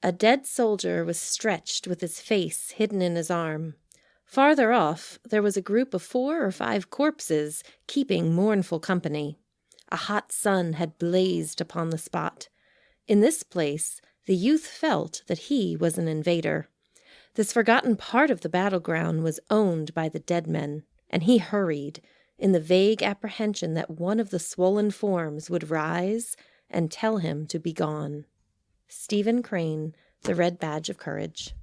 A dead soldier was stretched with his face hidden in his arm. Farther off, there was a group of 4 or 5 corpses keeping mournful company. A hot sun had blazed upon the spot. In this place, the youth felt that he was an invader. This forgotten part of the battleground was owned by the dead men, and he hurried, in the vague apprehension that one of the swollen forms would rise and tell him to be gone. Stephen Crane, The Red Badge of Courage.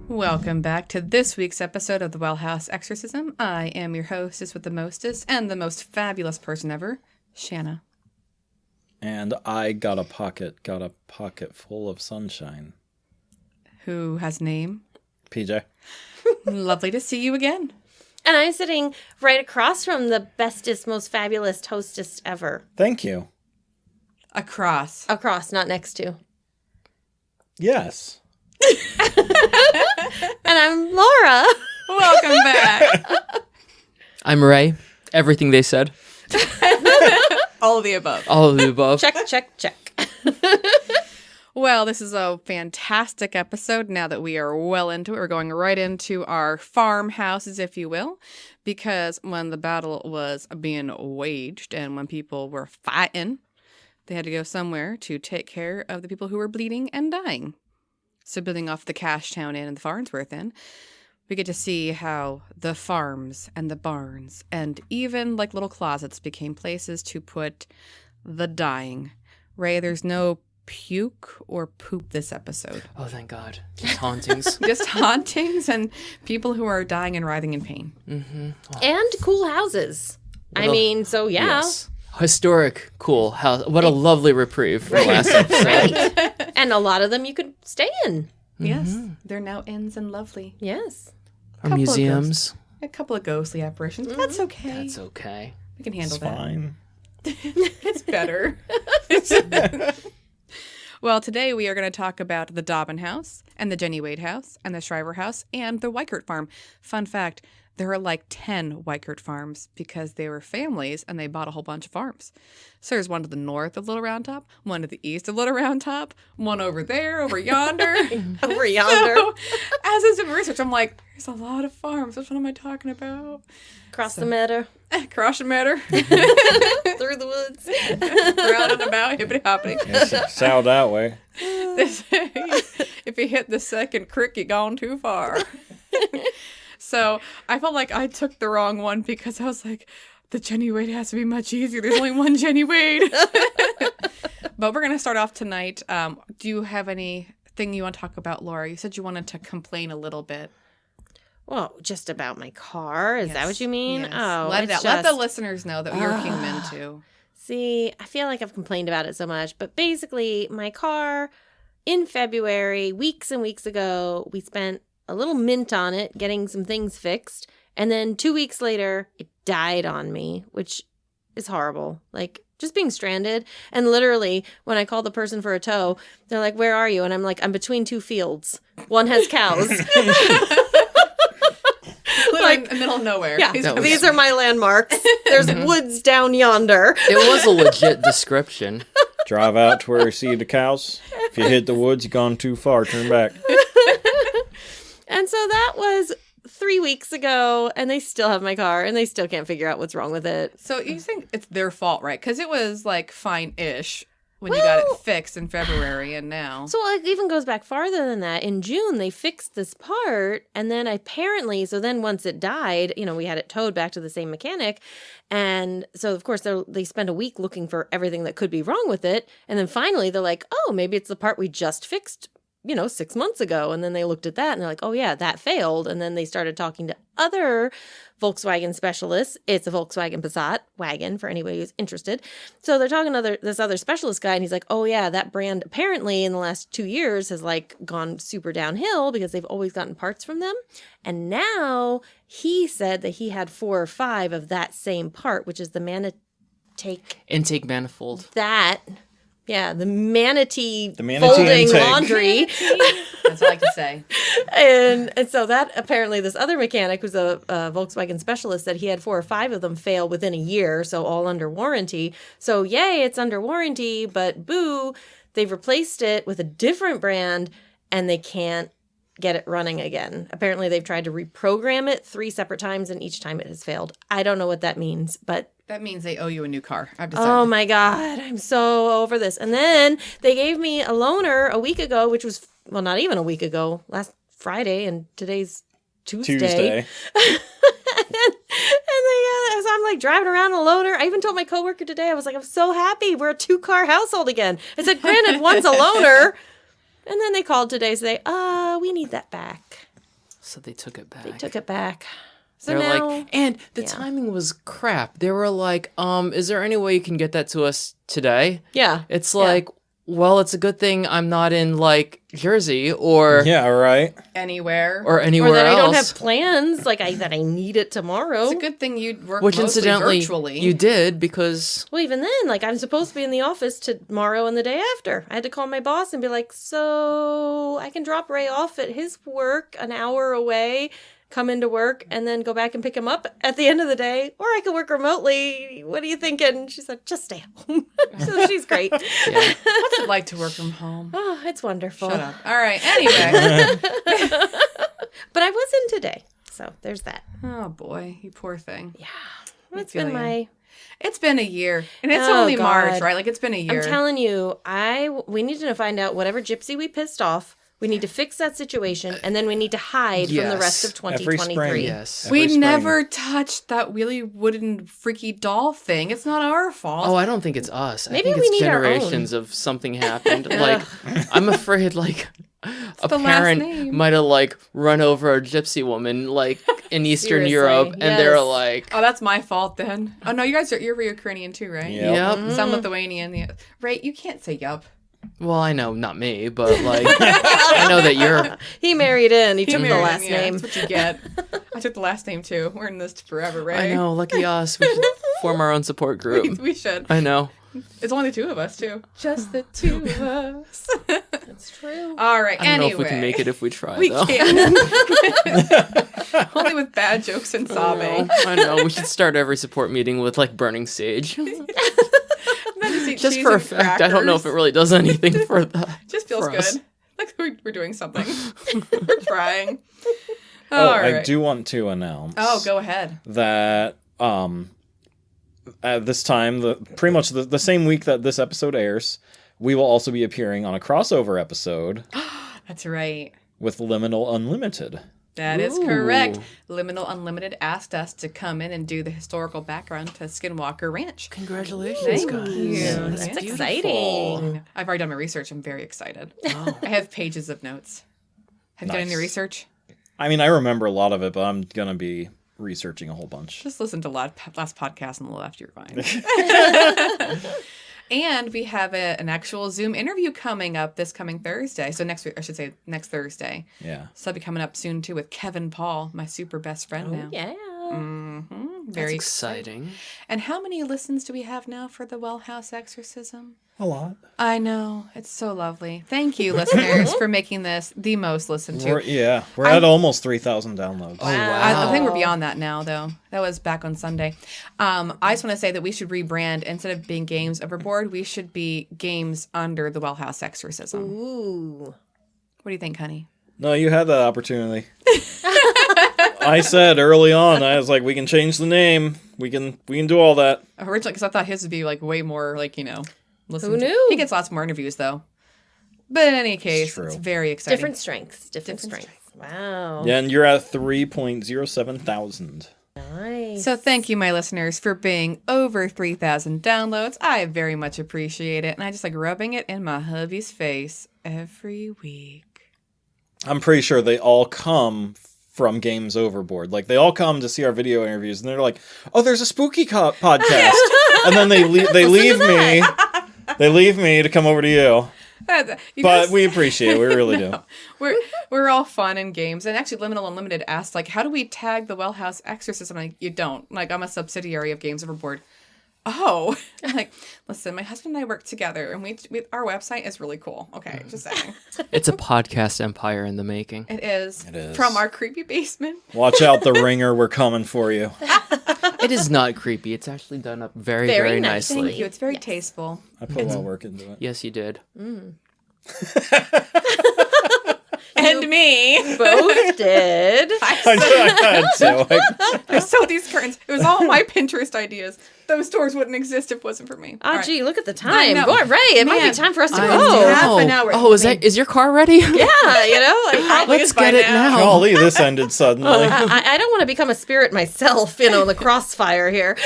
Welcome back to this week's episode of the Well House Exorcism. I am your hostess with the mostest and the most fabulous person ever, Shanna. And I got a pocket full of sunshine. Who has name? PJ. Lovely to see you again. And I'm sitting right across from the bestest, most fabulous hostess ever. Thank you. Across, not next to. Yes. And I'm Laura. Welcome back. I'm Ray. Everything they said. All of the above. All of the above. Check, check, check. Well, this is a fantastic episode. Now that we are well into it, we're going right into our farmhouses, if you will, because when the battle was being waged and when people were fighting, they had to go somewhere to take care of the people who were bleeding and dying. So building off the Cashtown Inn and the Farnsworth Inn, we get to see how the farms and the barns and even like little closets became places to put the dying. Ray, there's no puke or poop this episode. Oh, thank God. Just hauntings. Just hauntings and people who are dying and writhing in pain. Mm-hmm. Oh. And cool houses. So yeah. Yes. Historic, cool house. What a lovely reprieve from last episode. Right. And a lot of them you could stay in. Yes. They're now inns and lovely. Yes. Our museums. A couple of ghostly apparitions. But that's okay. That's okay. We can handle It's that. fine. It's better. Well, today we are going to talk about the Dobbin House and the Jenny Wade House and the Shriver House and the Weikert Farm. Fun fact, there are like 10 Weikert farms because they were families and they bought a whole bunch of farms. So there's one to the north of Little Round Top, one to the east of Little Round Top, one over there, over yonder. Over yonder. So, as I was doing research, I'm like, there's a lot of farms. Which one am I talking about? Across the meadow. Cross the matter. Through the woods. Round and about, hippity hoppity. Yes, sound that way. If you hit the second crick, you gone too far. So I felt like I took the wrong one because I was like, the Jenny Wade has to be much easier. There's only one Jenny Wade. But we're going to start off tonight. Do you have anything you want to talk about, Laura? You said you wanted to complain a little bit. Well, just about my car. Is that what you mean? Yes. Oh, Let the listeners know that you're human too. See, I feel like I've complained about it so much, but basically my car in February, weeks and weeks ago, we spent a little mint on it, getting some things fixed. And then 2 weeks later, it died on me, which is horrible. Like, just being stranded. And literally, when I call the person for a tow, they're like, where are you? And I'm like, I'm between 2 fields. One has cows. Like, in the middle of nowhere. Yeah, these are my landmarks. There's woods down yonder. It was a legit description. Drive out to where you see the cows. If you hit the woods, you've gone too far. Turn back. And so that was 3 weeks ago, and they still have my car, and they still can't figure out what's wrong with it. So you think it's their fault, right? Because it was like fine-ish when you got it fixed in February, and now. So it even goes back farther than that. In June, they fixed this part, and then apparently, so then once it died, we had it towed back to the same mechanic, and so of course they spent a week looking for everything that could be wrong with it, and then finally they're like, oh, maybe it's the part we just fixed 6 months ago. And then they looked at that and they're like, oh yeah, that failed. And then they started talking to other Volkswagen specialists. It's a Volkswagen Passat wagon for anybody who's interested. So they're talking to this other specialist guy, and he's like, oh yeah, that brand apparently in the last 2 years has like gone super downhill because they've always gotten parts from them. And now he said that he had 4 or 5 of that same part, which is the intake manifold. That Yeah, the manatee manatee folding intake. laundry. That's all I can say. And so that apparently this other mechanic who's a Volkswagen specialist said he had 4 or 5 of them fail within a year, so all under warranty. So yay, it's under warranty, but boo, they've replaced it with a different brand and they can't get it running again. Apparently they've tried to reprogram it 3 separate times and each time it has failed. I don't know what that means, but That means they owe you a new car. I've decided. oh my God, I'm so over this. And then they gave me a loaner a week ago, which was, well, not even a week ago, last Friday, and today's Tuesday. So I'm like driving around a loaner. I even told my coworker today, I was like, I'm so happy we're a 2-car household again. I said, granted, one's a loaner. And then they called today to say, we need that back. So they took it back. They took it back. So They're now, like, and the yeah. timing was crap. They were like, is there any way you can get that to us today? yeah. It's like, well, it's a good thing I'm not in like Jersey or Yeah, right. Anywhere. or anywhere Or that else. I don't have plans, like that I need it tomorrow. It's a good thing you work Which mostly incidentally virtually. you did because Well, even then, like I'm supposed to be in the office tomorrow and the day after. I had to call my boss and be like, so I can drop Ray off at his work an hour away, come into work, and then go back and pick him up at the end of the day, or I can work remotely. What are you thinking? She said, just stay home. So she's great. What's it like to work from home? Oh, it's wonderful. Shut up. All right. Anyway. But I was in today. So there's that. Oh, boy. You poor thing. Yeah. I It's feel been ya. my... It's been a year. And it's Oh, only March, God. right? Like, it's been a year. I'm telling you, we need to find out whatever gypsy we pissed off. We need to fix that situation, and then we need to hide from the rest of Yes. Every 2023. spring. yes. Every We spring. never touched that wheelie wooden freaky doll thing. It's not our fault. Oh, I don't think it's us. Maybe I think we it's need our own. generations of something happened. Like, I'm afraid like a the last parent name. might have like run over a gypsy woman like in Eastern Seriously, Europe, and they're yes. like, Oh, that's my fault then. Oh, no, you're Ukrainian too, right? Yep. yep. Some Lithuanian. Yeah. Right? You can't say yup. Well, I know, not me, but like, I know that you're. He married in. He took the Marion, last yeah, name. That's what you get. I took the last name too. We're in this forever, right? I know, lucky us. We should form our own support group. We should. I know. It's only the 2 of us too. Just the 2 of us. That's true. All right. I don't anyway, know if we can make it if we try, We though. can't. Only with bad jokes and sobbing. I know. We should start every support meeting with like burning sage. Just for effect. I don't know if it really does anything for that. Just feels for us. good. Like we're doing something. We're trying. Oh, All right. I do want to announce Oh, go ahead. that at this time, pretty much the same week that this episode airs, we will also be appearing on a crossover episode That's right. with Liminal Unlimited. That is Ooh. correct. Liminal Unlimited asked us to come in and do the historical background to Skinwalker Ranch. Congratulations, Thank guys. you. That's Beautiful. exciting. I've already done my research. I'm very excited. Oh. I have pages of notes. Have you done any Nice. research? I mean, I remember a lot of it, but I'm going to be researching a whole bunch. Just listen to last podcast on the left. You're fine. And we have an actual Zoom interview coming up this coming Thursday. So next week, I should say next Thursday. Yeah. So I'll be coming up soon too with Kevin Paul, my super best friend now. Yeah. Very That's exciting. And how many listens do we have now for the Well House Exorcism? A lot. I know. It's so lovely. Thank you, listeners, for making this the most listened to. We're at almost 3,000 downloads. Oh, wow. I think we're beyond that now, though. That was back on Sunday. I just want to say that we should rebrand. Instead of being Games Overboard, we should be Games Under the Well House Exorcism. Ooh. What do you think, honey? No, you had that opportunity. I said early on, I was like, we can change the name. We can do all that. Originally, because I thought his would be like way more like, listen. Who knew? He gets lots more interviews, though. But in any case, true. it's very exciting. Different strengths. Different strengths. Wow. Yeah, and you're at 3.07 thousand. Nice. So thank you, my listeners, for being over 3,000 downloads. I very much appreciate it. And I just like rubbing it in my hubby's face every week. I'm pretty sure they all come from Games Overboard. Like, they all come to see our video interviews, and they're like, oh, there's a spooky podcast. And then they leave me. They leave me to come over to you. You But guys- we appreciate it. We really do. We're all fun and games. And actually, Liminal Unlimited asked, like, how do we tag the Well House Exorcism? I'm like, you don't. Like, I'm a subsidiary of Games Overboard. Oh, I'm like, listen, my husband and I work together, and we our website is really cool. Okay, just saying. It's a podcast empire in the making. It is. It is. From our creepy basement. Watch out, the ringer. We're coming for you. It is not creepy. It's actually done up very, Very very nicely. nicely. Thank you. It's very tasteful. I put a lot of work into it. Yes, you did. And me. Both did. I had to. I sewed these curtains. It was all my Pinterest ideas. Those stores wouldn't exist if it wasn't for me. Oh, All right. gee, look at the time. know. Boy, right. It might Man, be time for us to I go. know. Half an hour. Oh, is your car ready? Yeah, like, Probably Let's is by get it now. Golly, this ended suddenly. I don't want to become a spirit myself, in the crossfire here.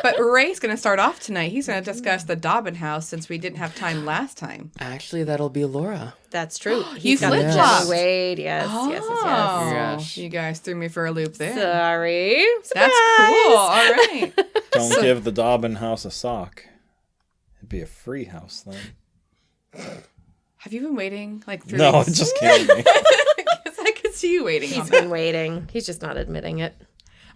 But Ray's going to start off tonight. He's going to discuss the Dobbin House since we didn't have time last time. Actually, that'll be Laura. That's true. You He's got the flip-flopped. Jenny Wade. Yes, yes. Oh, Yes. you guys threw me for a loop there. Sorry. That's cool. All right. Don't give the Dobbin House a sock. It'd be a free house then. Have you been waiting like 3 No, weeks? it just came to me. Because I could see you waiting on He's that. been waiting. He's just not admitting it.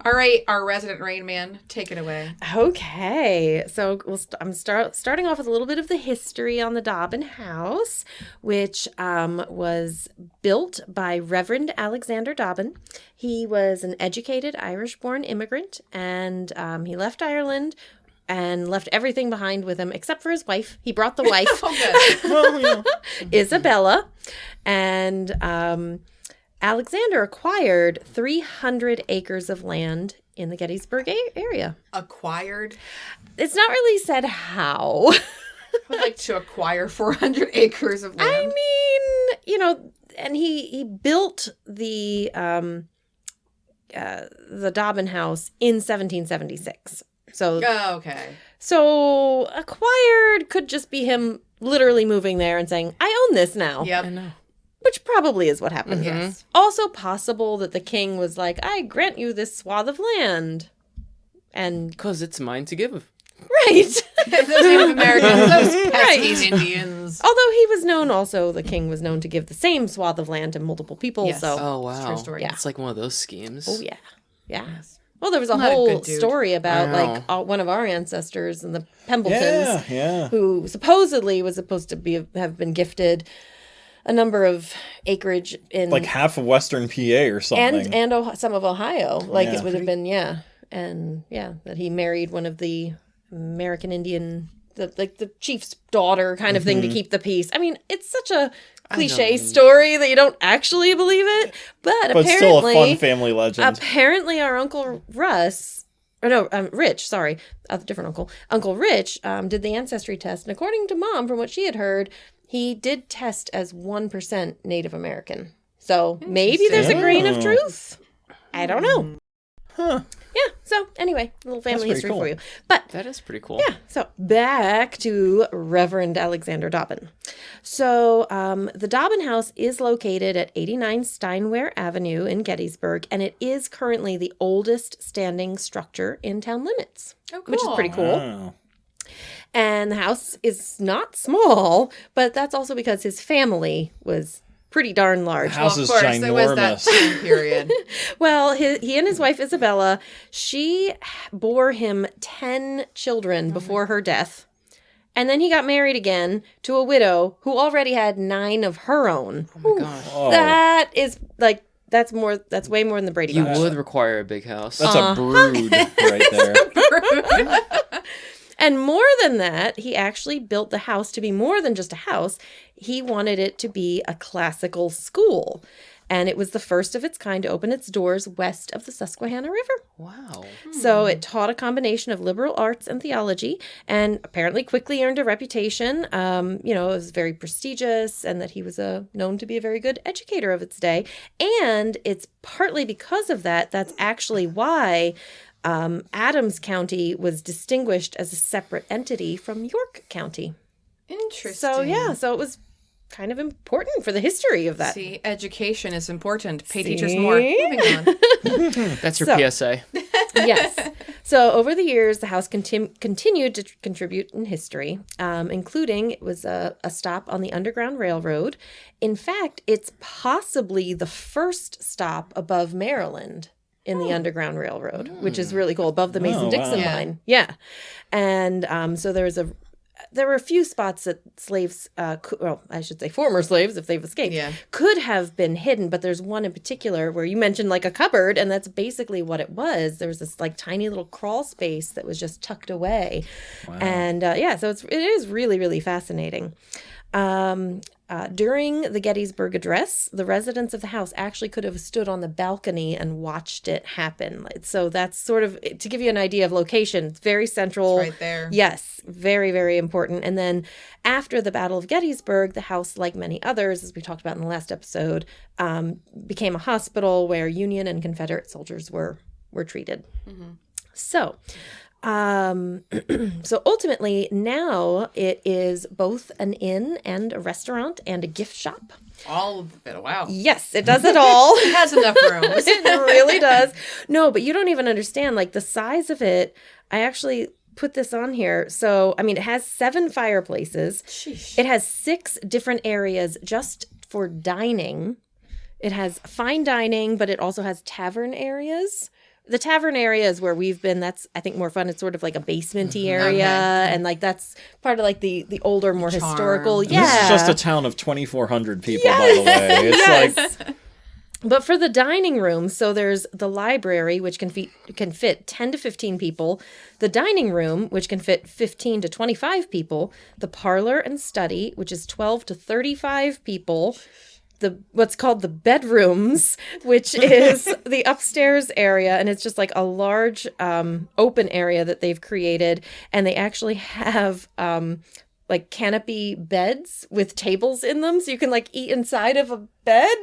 All right, our resident Rain Man, take it away. Okay, so I'm starting off with a little bit of the history on the Dobbin House, which was built by Reverend Alexander Dobbin. He was an educated Irish-born immigrant, and he left Ireland and left everything behind with him except for his wife. He brought the wife, Oh, good. Well, yeah. Isabella, and Alexander acquired 300 acres of land in the Gettysburg area. Acquired. It's not really said how. I would like to acquire 400 acres of land. I mean, and he built the Dobbin House in 1776. So Oh, okay. so acquired could just be him literally moving there and saying, "I own this now." Yep. I know. Which probably is what happened. Yes. Also possible that the king was like, "I grant you this swath of land." And Because it's mine to give. right. Those Native Americans, those pesky Right. Indians. Although he was known also, the king was known to give the same swath of land to multiple people. Yes. So, Oh, wow. True story. Yeah. It's like one of those schemes. oh yeah. Yeah. Well, there was a Not a whole good dude. story about I know. like one of our ancestors and the Pembletons, Yeah, yeah. who supposedly was supposed to have been gifted a number of acreage in Like half of Western PA or something. and some of Ohio. Like Yeah. it would have been and that he married one of the American Indian, the chief's daughter kind of thing to keep the peace. I mean, it's such a cliche story that you don't actually believe it, but But apparently, still a fun family legend. apparently our Uncle Russ, Rich, sorry, a different uncle, Uncle Rich, did the ancestry test, and according to Mom, from what she had heard, he did test as 1% Native American. So maybe there's a grain of Interesting. truth. I don't know. Huh. Yeah. So anyway, a little family pretty history cool. for you. But That is pretty cool. yeah, so back to Reverend Alexander Dobbin. So the Dobbin House is located at 89 Steinware Avenue in Gettysburg, and it is currently the oldest standing structure in town limits, Oh, which is pretty cool. Wow. And the house is not small, but that's also because his family was pretty darn large. House Well, is of course, there was that ginormous. time period. Well, he and his wife Isabella, she bore him 10 children before her death. And then he got married again to a widow who already had 9 of her own. Oh my gosh. Oh, That is like that's way more than the Brady You Bunch. would require a big house. that's a brood right there. And more than that, he actually built the house to be more than just a house. He wanted it to be a classical school. And it was the first of its kind to open its doors west of the Susquehanna River. Wow. So it taught a combination of liberal arts and theology, and apparently quickly earned a reputation. It was very prestigious, and that he was known to be a very good educator of its day. And it's partly because of that, that's actually why Adams County was distinguished as a separate entity from York County. Interesting. So it was kind of important for the history of that. See, education is important. Pay teachers See? more. Moving on. That's your So- PSA. Yes. So over the years, the house continued to contribute in history, including it was a stop on the Underground Railroad. In fact, it's possibly the first stop above Maryland in the Underground Railroad, which is really cool, above the Mason-Dixon wow. line. Yeah. And so there were a few spots that slaves, I should say former slaves, if they've escaped, could have been hidden. But there's one in particular where you mentioned like a cupboard, and that's basically what it was. There was this like tiny little crawl space that was just tucked away. Wow. And so it is really, really fascinating. During the Gettysburg Address, the residents of the house actually could have stood on the balcony and watched it happen. So that's sort of, to give you an idea of location, it's very central. It's right there. Yes, very, very important. And then after the Battle of Gettysburg, the house, like many others, as we talked about in the last episode, became a hospital where Union and Confederate soldiers were treated. Mm-hmm. So ultimately now it is both an inn and a restaurant and a gift shop. All of it. Wow. Yes, it does it all. It has enough room. It really does. No, but you don't even understand like the size of it. I actually put this on here. So, I mean, it has 7 fireplaces. Sheesh. It has 6 different areas just for dining. It has fine dining, but it also has tavern areas. The tavern area is where we've been. That's, I think, more fun. It's sort of like a basement-y area. And like that's part of like the older, more charm. Historical. Yeah. This is just a town of 2,400 people, by the way. It's like... But for the dining room, so there's the library, which can fit 10 to 15 people, the dining room, which can fit 15 to 25 people, the parlor and study, which is 12 to 35 people, what's called the bedrooms, which is the upstairs area, and it's just like a large open area that they've created, and they actually have like canopy beds with tables in them, so you can like eat inside of a bed.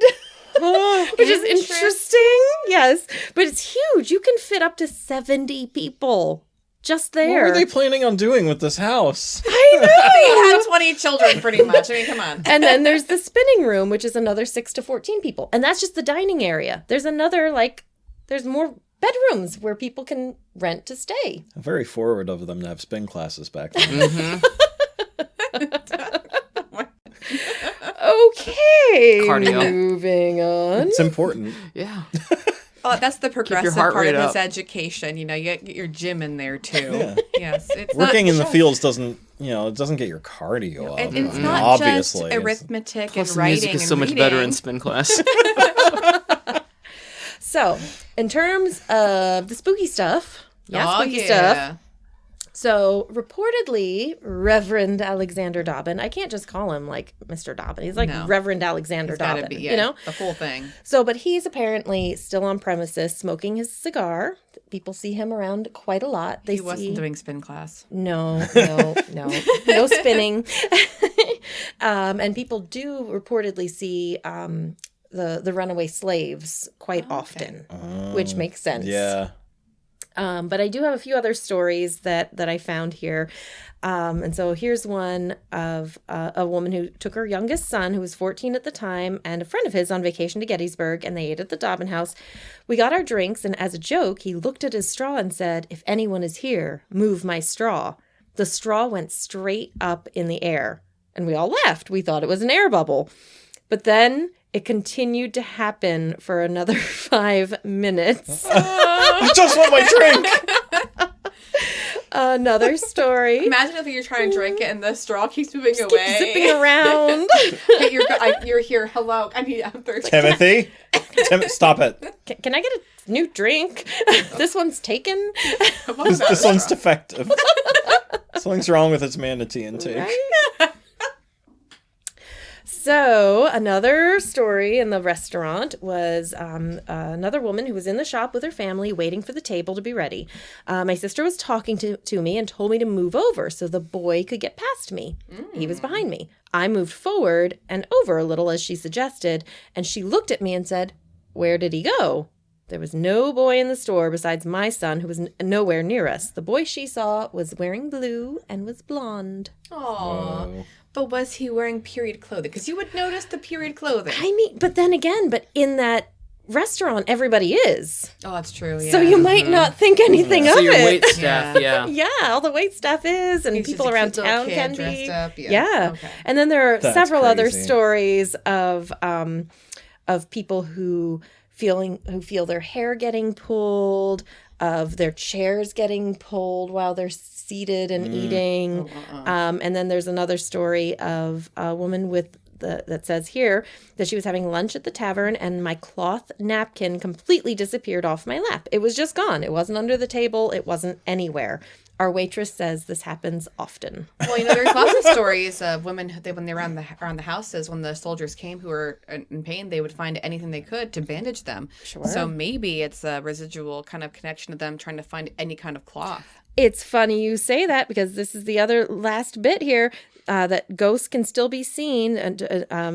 Which is interesting. Yes. But it's huge. You can fit up to 70 people just there. What were they planning on doing with this house? I know. They had 20 children pretty much. I mean, come on. And then there's the spinning room, which is another 6 to 14 people. And that's just the dining area. There's another, there's more bedrooms where people can rent to stay. Very forward of them to have spin classes back then. Mm-hmm. Okay. Cardio. Moving on. It's important. Yeah. Oh, that's the progressive heart part rate of his up. education. You know, you get your gym in there too. Yeah. Yes, it's Working not in the just- fields doesn't get your cardio up. It's not obviously. just arithmetic Plus, and the writing music is and so much better in reading. spin class. So, in terms of the spooky stuff, spooky stuff. So, reportedly, Reverend Alexander Dobbin, I can't just call him like Mr. Dobbin. He's like Reverend Alexander It's gotta Dobbin, be, you know? the whole thing. So, but he's apparently still on premises smoking his cigar. People see him around quite a lot. He wasn't doing spin class. No spinning. And people do reportedly see the runaway slaves quite often, which makes sense. Yeah. But I do have a few other stories that I found here. And so here's one of a woman who took her youngest son, who was 14 at the time, and a friend of his on vacation to Gettysburg, and they ate at the Dobbin House. We got our drinks, and as a joke, he looked at his straw and said, "If anyone is here, move my straw." The straw went straight up in the air, and we all laughed. We thought it was an air bubble. But then it continued to happen for another 5 minutes. I just want my drink. Another story. Imagine if you're trying to drink it and the straw keeps moving away. Zipping around. You're here. Hello. I'm thirsty. Timothy, stop it. Can I get a new drink? This one's taken. This one's defective. Something's wrong with its manatee intake. Right? So another story in the restaurant was another woman who was in the shop with her family waiting for the table to be ready. My sister was talking to me and told me to move over so the boy could get past me. He was behind me. I moved forward and over a little as she suggested, and she looked at me and said, "Where did he go?" There was no boy in the store besides my son, who was nowhere near us. The boy she saw was wearing blue and was blonde. Aww. Whoa. But was he wearing period clothing? Because you would notice the period clothing. I mean, but then again, in that restaurant, everybody is. Oh, that's true. Yeah. So you might not think anything of So your it. wait staff, yeah. Yeah, all the wait staff is, and He's just people a around cute little town kid can dressed be. up, Yeah. Okay. And then there are That's several other crazy. stories of people who feel their hair getting pulled, of their chairs getting pulled while they're seated and eating. And then there's another story of a woman that says here that she was having lunch at the tavern and my cloth napkin completely disappeared off my lap. It was just gone. It wasn't under the table. It wasn't anywhere. Our waitress says this happens often. Well, there's lots of stories of women when they were around the houses, when the soldiers came who were in pain, they would find anything they could to bandage them. Sure. So maybe it's a residual kind of connection to them trying to find any kind of cloth. It's funny you say that because this is the other last bit here. That ghosts can still be seen, and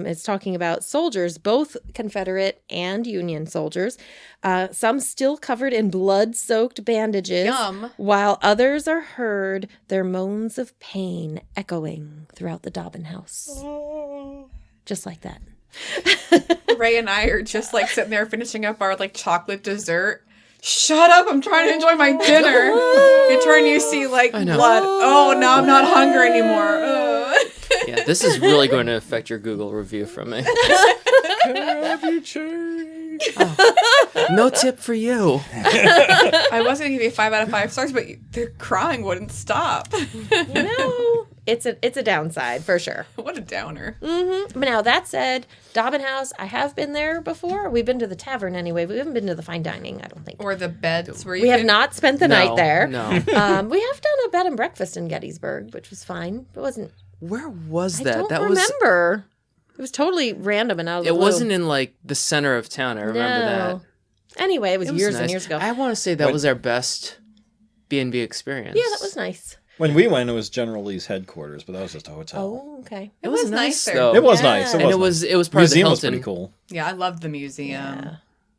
it's talking about soldiers, both Confederate and Union soldiers. Some still covered in blood-soaked bandages, Yum. while others are heard their moans of pain echoing throughout the Dobbin House. Just like that. Ray and I are just like sitting there finishing up our like chocolate dessert. Shut up, I'm trying to enjoy my dinner. You turn, you see like blood. Oh, now I'm not hungry anymore. Yeah, this is really going to affect your Google review from me. Have you changed? No tip for you. I was going to give you 5 out of 5 stars, but the crying wouldn't stop. No, it's a downside for sure. What a downer. But now that said, Dobbin House, I have been there before. We've been to the tavern anyway. We haven't been to the fine dining, I don't think. Or the beds where you We have not spent the night there. No. We have done a bed and breakfast in Gettysburg, which was fine. It wasn't. Where was I that? don't That remember. It was totally random and out of the It blue. wasn't in like the center of town. I remember that. Anyway, it was years nice. and years ago. I want to say that was our best B&B experience. Yeah, that was nice. When we went, it was General Lee's headquarters, but that was just a hotel. Oh, okay. It was nice there. though. It was Yeah. nice. and it was part Museum of was the pretty Hilton. cool. Yeah, I loved the museum. Yeah.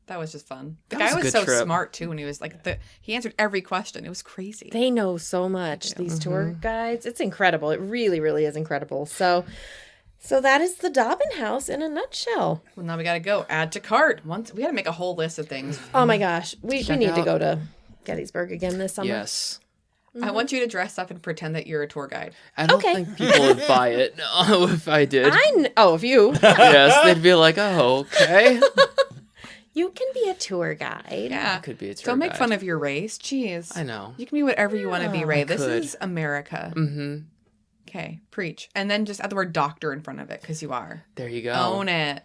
That was just fun. The That was guy a was good so trip. smart too, and he was like, he answered every question. It was crazy. They know so much, these tour guides. It's incredible. It really, really is incredible. So that is the Dobbin House in a nutshell. Well, now we gotta go. Add to cart. We gotta make a whole list of things. Oh my gosh. We Check need to out- go to Gettysburg again this summer. Yes. I want you to dress up and pretend that you're a tour guide. I don't Okay. think people would buy it if I did. If you. Yes, they'd be like, oh, okay. You can be a tour guide. Yeah. Could be a tour Don't make guide. fun of your race. Jeez. I know. You can be whatever you want to be, Ray. This could. is America. Mm-hmm. Okay, preach. And then just add the word doctor in front of it, because you are. There you go. Own it.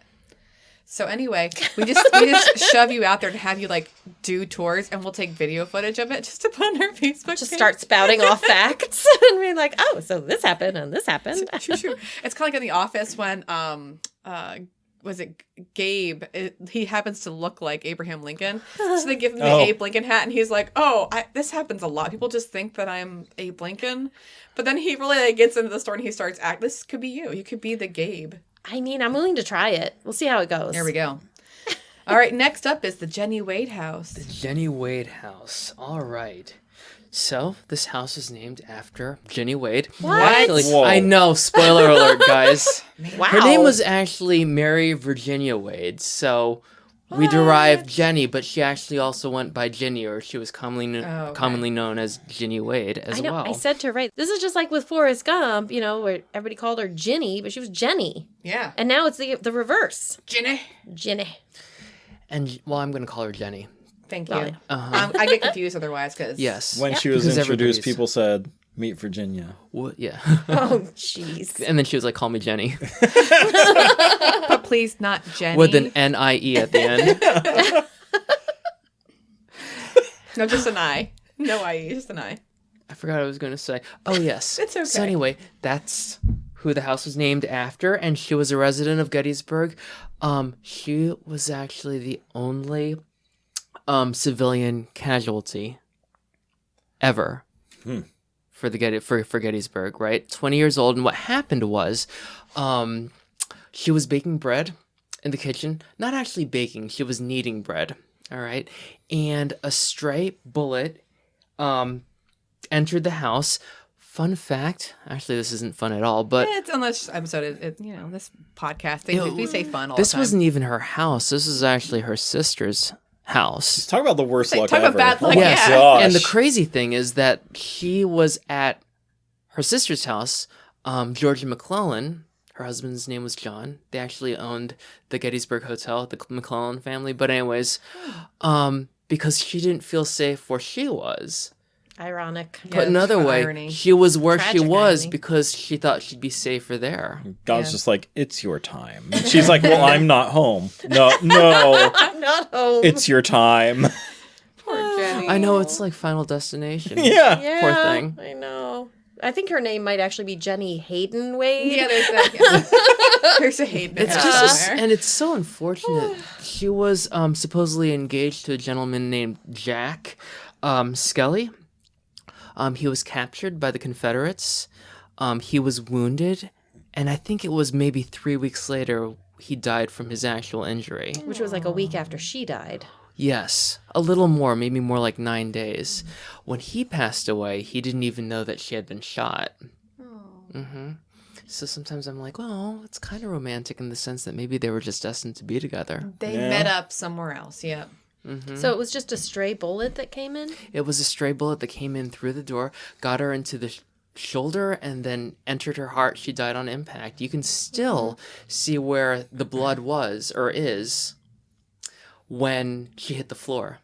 So anyway, we just shove you out there to have you like do tours, and we'll take video footage of it just to put on our Facebook Just page. start spouting off facts and be like, oh, so this happened and this happened. Shoo, shoo. It's kind of like in The Office when was it Gabe? He happens to look like Abraham Lincoln, so they give him the Oh. Abe Lincoln hat, and he's like, "Oh, this happens a lot. People just think that I'm Abe Lincoln," but then he really like gets into the store and he starts acting. This could be you. You could be the Gabe. I mean, I'm willing to try it. We'll see how it goes. There we go. All right, next up is the Jenny Wade House. Jenny Wade House. All right. So, this house is named after Jenny Wade. What? Actually, Whoa. I know, spoiler alert, guys. Wow. Her name was actually Mary Virginia Wade, so we derived Jenny, but she actually also went by Ginny, or she was commonly known as Ginny Wade as I know. well. I said to her, right, this is just like with Forrest Gump, where everybody called her Ginny, but she was Jenny. Yeah, And now it's the reverse. Jenny. Ginny. And, well, I'm going to call her Jenny. Thank you. Oh, yeah. I get confused otherwise because Yes. When she was Because introduced, everybody's- people said, "Meet Virginia." Yeah. Oh, jeez. And then she was like, call me Jenny. but please not Jenny. With an N-I-E at the end. No, just an I. No I, just an I. I forgot what I was going to say. Oh, yes. It's okay. So anyway, that's who the house was named after, and she was a resident of Gettysburg. She was actually the only civilian casualty ever for Gettysburg, right? 20 years old, and what happened was she was baking bread in the kitchen. Not actually baking, she was kneading bread, all right? And a stray bullet entered the house. Fun fact, actually this isn't fun at all, but It's on this episode, this podcast, we say fun all this the time. wasn't even her house. This is actually her sister's house. Talk about the worst luck talk about ever. bad luck, Oh my yeah. gosh. And the crazy thing is that she was at her sister's house. Georgia McClellan, Her husband's name was John. They actually owned the Gettysburg Hotel, the McClellan family. But anyways, because she didn't feel safe where she was. Ironic. Yeah, Put another true way, irony. she was where she Tragic was irony. because she thought she'd be safer there. God's Yeah. just like, it's your time. And she's like, well, I'm not home. No, I'm not home. it's your time. Poor Jenny. I know, it's like Final Destination. Yeah. Yeah, Poor thing. I know. I think her name might actually be Jenny Hayden Wade. Yeah, there's that. Yeah. There's a hate. It's Yeah. just, and it's so unfortunate. She was supposedly engaged to a gentleman named Jack Skelly. He was captured by the Confederates. He was wounded, and I think it was maybe 3 weeks later he died from his actual injury. Which was like a week after she died. Yes, a little more, maybe more like 9 days. When he passed away, he didn't even know that she had been shot. So sometimes I'm like, well, it's kind of romantic in the sense that maybe they were just destined to be together. They Yeah. met up somewhere else. Yeah. So it was just a stray bullet that came in? It was a stray bullet that came in through the door, got her into the shoulder, and then entered her heart. She died on impact. You can still see where the blood was or is when she hit the floor.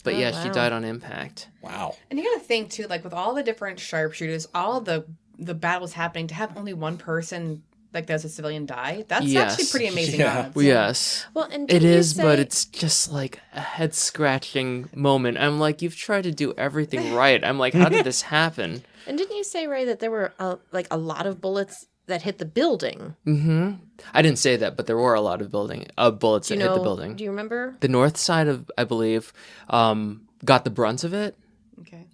But Oh, yeah, she wow. died on impact. Wow. And you got to think too, like with all the different sharpshooters, all the battles happening, to have only one person like that's a civilian die. That's Yes. actually pretty amazing. Yeah. odds. Well, yes. Well, and It didn't you is, but say- it's just like a head scratching moment. I'm like, you've tried to do everything right. I'm like, how did this happen? And didn't you say, Ray, that there were like a lot of bullets that hit the building? I didn't say that, but there were a lot of bullets Do that you know? hit the building. Do you remember? The north side of, I believe, got the brunt of it. Okay.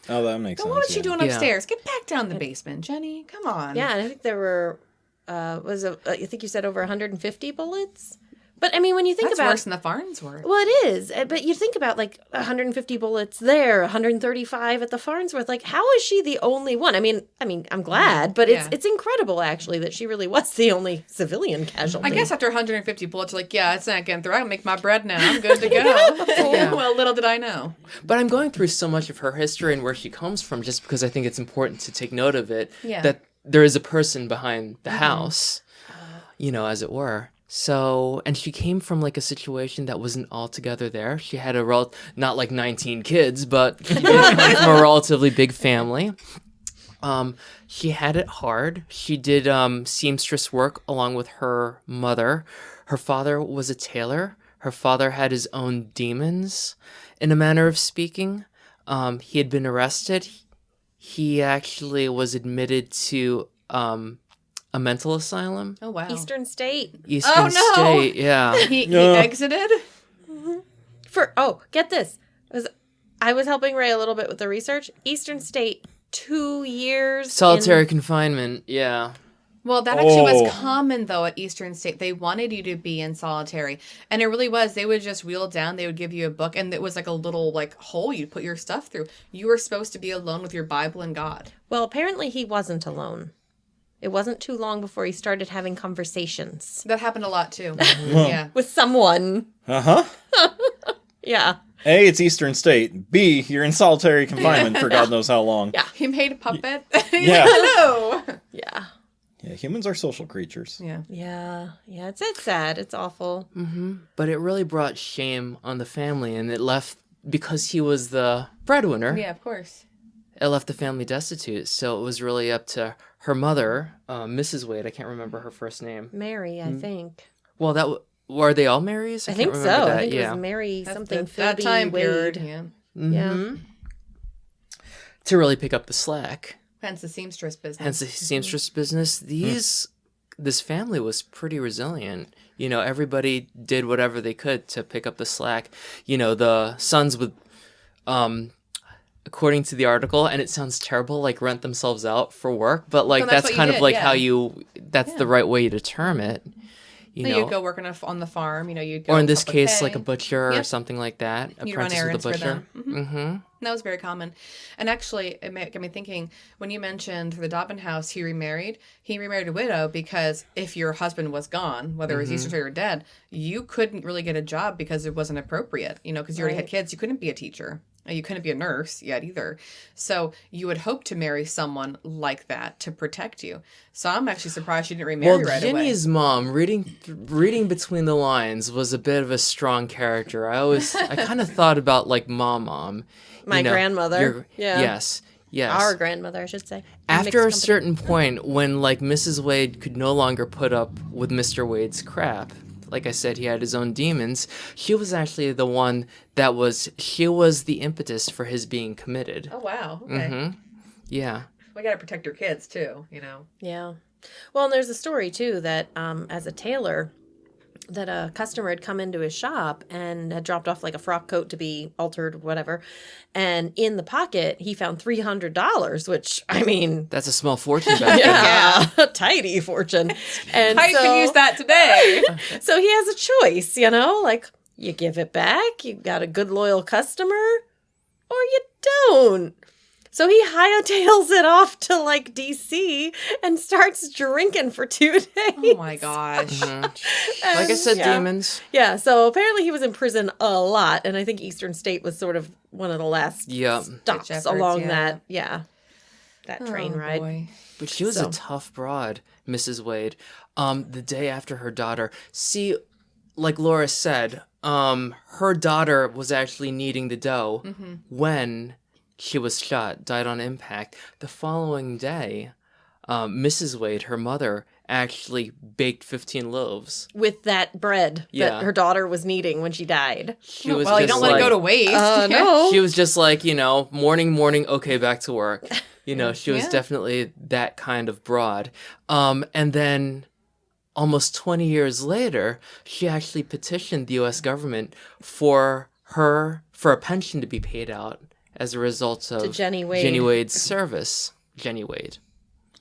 Oh, that makes So sense. what was she yeah. doing Yeah. upstairs? Get back down the basement, Jenny. Come on. Yeah, and I think there were I think you said over 150 bullets. But I mean, when you think That's about worse than the Farnsworth. well, it is. But you think about like 150 bullets there, 135 at the Farnsworth. Like, how is she the only one? I mean, I'm glad, but Yeah. it's incredible actually that she really was the only civilian casualty. I guess after 150 bullets, you're like, yeah, it's not getting through. I can make my bread now. I'm good to go. Yeah. Well, little did I know. But I'm going through so much of her history and where she comes from just because I think it's important to take note of it. Yeah. That there is a person behind the house, as it were. So, and she came from like a situation that wasn't altogether there. She had not like 19 kids, but she did come from a relatively big family. She had it hard. She did seamstress work along with her mother. Her father was a tailor. Her father had his own demons, in a manner of speaking. He had been arrested. He actually was admitted to a mental asylum. Oh, wow. Eastern State Eastern no! State, yeah. He No. exited? get this. I was helping Ray a little bit with the research. Eastern State, 2 years Solitary confinement, yeah. Well, that actually Oh. was common, though, at Eastern State. They wanted you to be in solitary. And it really was. They would just wheel down. They would give you a book. And it was like a little hole you'd put your stuff through. You were supposed to be alone with your Bible and God. Well, apparently he wasn't alone. It wasn't too long before he started having conversations That happened a lot, too. Yeah. with someone. Uh-huh. Yeah. A, it's Eastern State. B, you're in solitary confinement for God knows how long. Yeah. He made a puppet. Yeah. Hello. Yeah. Yeah, humans are social creatures. Yeah. Yeah. Yeah. It's sad. It's awful. But it really brought shame on the family, and it left, because he was the breadwinner, Yeah, of course. it left the family destitute. So it was really up to her mother, Mrs. Wade. I can't remember her first name. Mary, I think. Well, were they all Marys? I can't think so. remember that. I think it yeah. was Mary That's something that Philby time Wade. period. Yeah. Yeah. To really pick up the slack. Hence the seamstress business. Hence the seamstress business. This family was pretty resilient. Everybody did whatever they could to pick up the slack. The sons would, according to the article, and it sounds terrible, like rent themselves out for work, but like Well, that's that's what you kind of did, like yeah. how that's the right way to term it. You'd go work on the farm. You'd go or in this help with case, like hay. a butcher or Yep. something like that. You'd run Apprentice with a errands for butcher. them. Mm-hmm. That was very common. And actually, it got me thinking, when you mentioned the Dobbin House, he remarried a widow because if your husband was gone, whether it was Eastern State or dead, you couldn't really get a job because it wasn't appropriate, because you already had Right. kids. You couldn't be a teacher. You couldn't be a nurse yet either. So you would hope to marry someone like that to protect you. So I'm actually surprised she didn't remarry right away. Ginny's mom, reading between the lines, was a bit of a strong character. I kind of thought about like Mom. My grandmother. Yeah. Yes. Our grandmother, I should say. After a certain point, when like Mrs. Wade could no longer put up with Mr. Wade's crap, like I said, he had his own demons. She was actually the one she was the impetus for his being committed. Oh, wow. Okay. Mm-hmm. Yeah. We got to protect your kids, too, Yeah. Well, and there's a story, too, that as a tailor, that a customer had come into his shop and had dropped off like a frock coat to be altered, whatever. And in the pocket, he found $300, which, I mean... That's a small fortune back then. Yeah, a tidy fortune. And I can use that today. So he has a choice, like you give it back, you got a good loyal customer, or you don't. So he hightails it off to like DC and starts drinking for 2 days. Oh my gosh. Mm-hmm. Like I said, demons. Yeah, so apparently he was in prison a lot, and I think Eastern State was sort of one of the last stops efforts, along that train ride. Boy. But she was a tough broad, Mrs. Wade. The day after her daughter. See, like Laura said, her daughter was actually kneading the dough when she was shot, died on impact. The following day, Mrs. Wade, her mother, actually baked 15 loaves. With that bread that her daughter was kneading when she died. She was you don't let it go to waste. No. She was just like, morning, okay, back to work. She was definitely that kind of broad. And then almost 20 years later, she actually petitioned the U.S. government for a pension to be paid out as a result of Jenny Wade. Jenny Wade's service. Jenny Wade.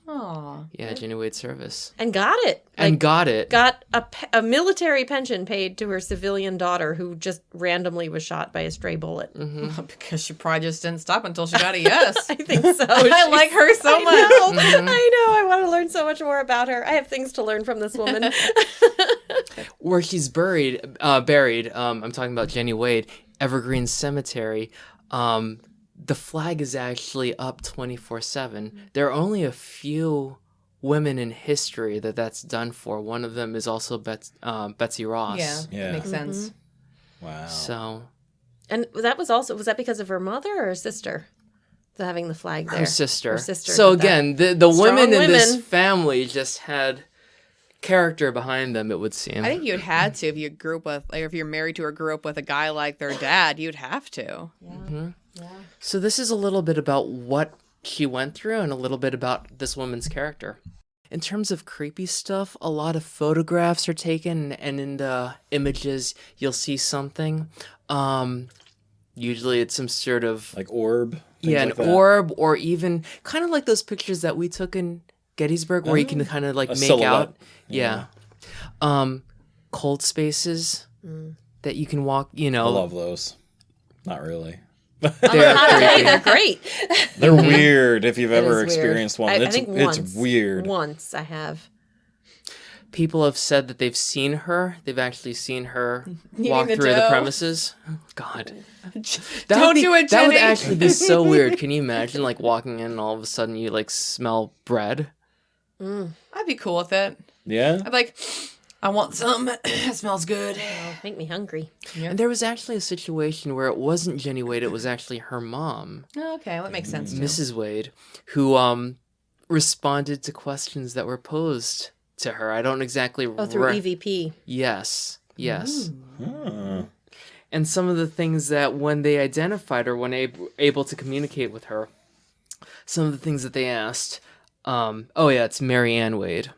Aw. Yeah, Jenny Wade's service. And got it. Got a military pension paid to her civilian daughter who just randomly was shot by a stray bullet. Mm-hmm. Because she probably just didn't stop until she got a yes. I think so. I like her so much. I know. I want to learn so much more about her. I have things to learn from this woman. Where she's buried, I'm talking about Jenny Wade, Evergreen Cemetery. The flag is actually up 24/7. There are only a few women in history that's done for. One of them is also Betsy Ross. Yeah. Makes sense. Wow. So, and was that because of her mother or her sister? Having the flag there. Her sister. did So again, the women in this women. family just had character behind them, it would seem. I think you'd had to if you grew up with, like, if you're married to or grew up with a guy like their dad, you'd have to. Yeah. Mm-hmm. Yeah. So this is a little bit about what she went through and a little bit about this woman's character. In terms of creepy stuff, a lot of photographs are taken, and in the images, you'll see something. Usually it's some sort of... Like orb? An orb, or even kind of like those pictures that we took in Gettysburg, where you can kind of like make silhouette. out. Yeah. Cold spaces that you can walk, I love those. Not really. They're creepy. They're great. They're weird if you've It ever is experienced weird. one. I think once. It's weird. Once I have. People have said that they've seen her. They've actually seen her walk the through the dough. premises. God. Don't do it, That would Jenny. actually be so weird. Can you imagine, like, walking in and all of a sudden you, like, smell bread? I'd be cool with it. Yeah? I'd be like, I want some. It smells good. Make me hungry. And there was actually a situation where it wasn't Jenny Wade, it was actually her mom, Oh, okay, well, that makes sense too. Mrs. Wade, who responded to questions that were posed to her. I don't exactly... Through EVP. Yes. Huh. And some of the things that when they identified her, when able to communicate with her, some of the things that they asked, it's Mary Ann Wade.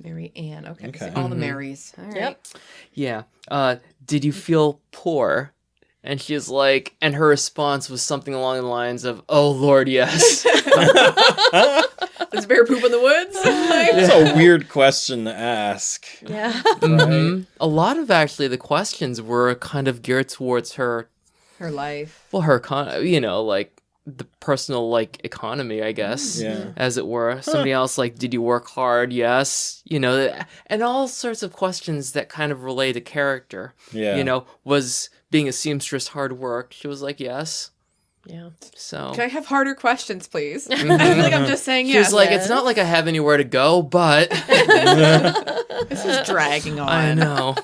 Mary Ann. Okay. Okay. All the Marys. All right. Yep. Yeah. Did you feel poor? And she was like, and her response was something along the lines of, "Oh Lord, yes." Does bear poop in the woods? It's a weird question to ask. Yeah. Mhm. A lot of actually the questions were kind of geared towards her, Her life. well, her like the personal like economy, I guess, Yeah. as it were. Somebody else like, did you work hard? Yes, and all sorts of questions that kind of relate to character. Yeah. Was being a seamstress hard work? She was like, yes. Yeah. So Can I have harder questions, please? I feel like I'm just saying yes. she's like, it's not like I have anywhere to go, but This is dragging on. I know.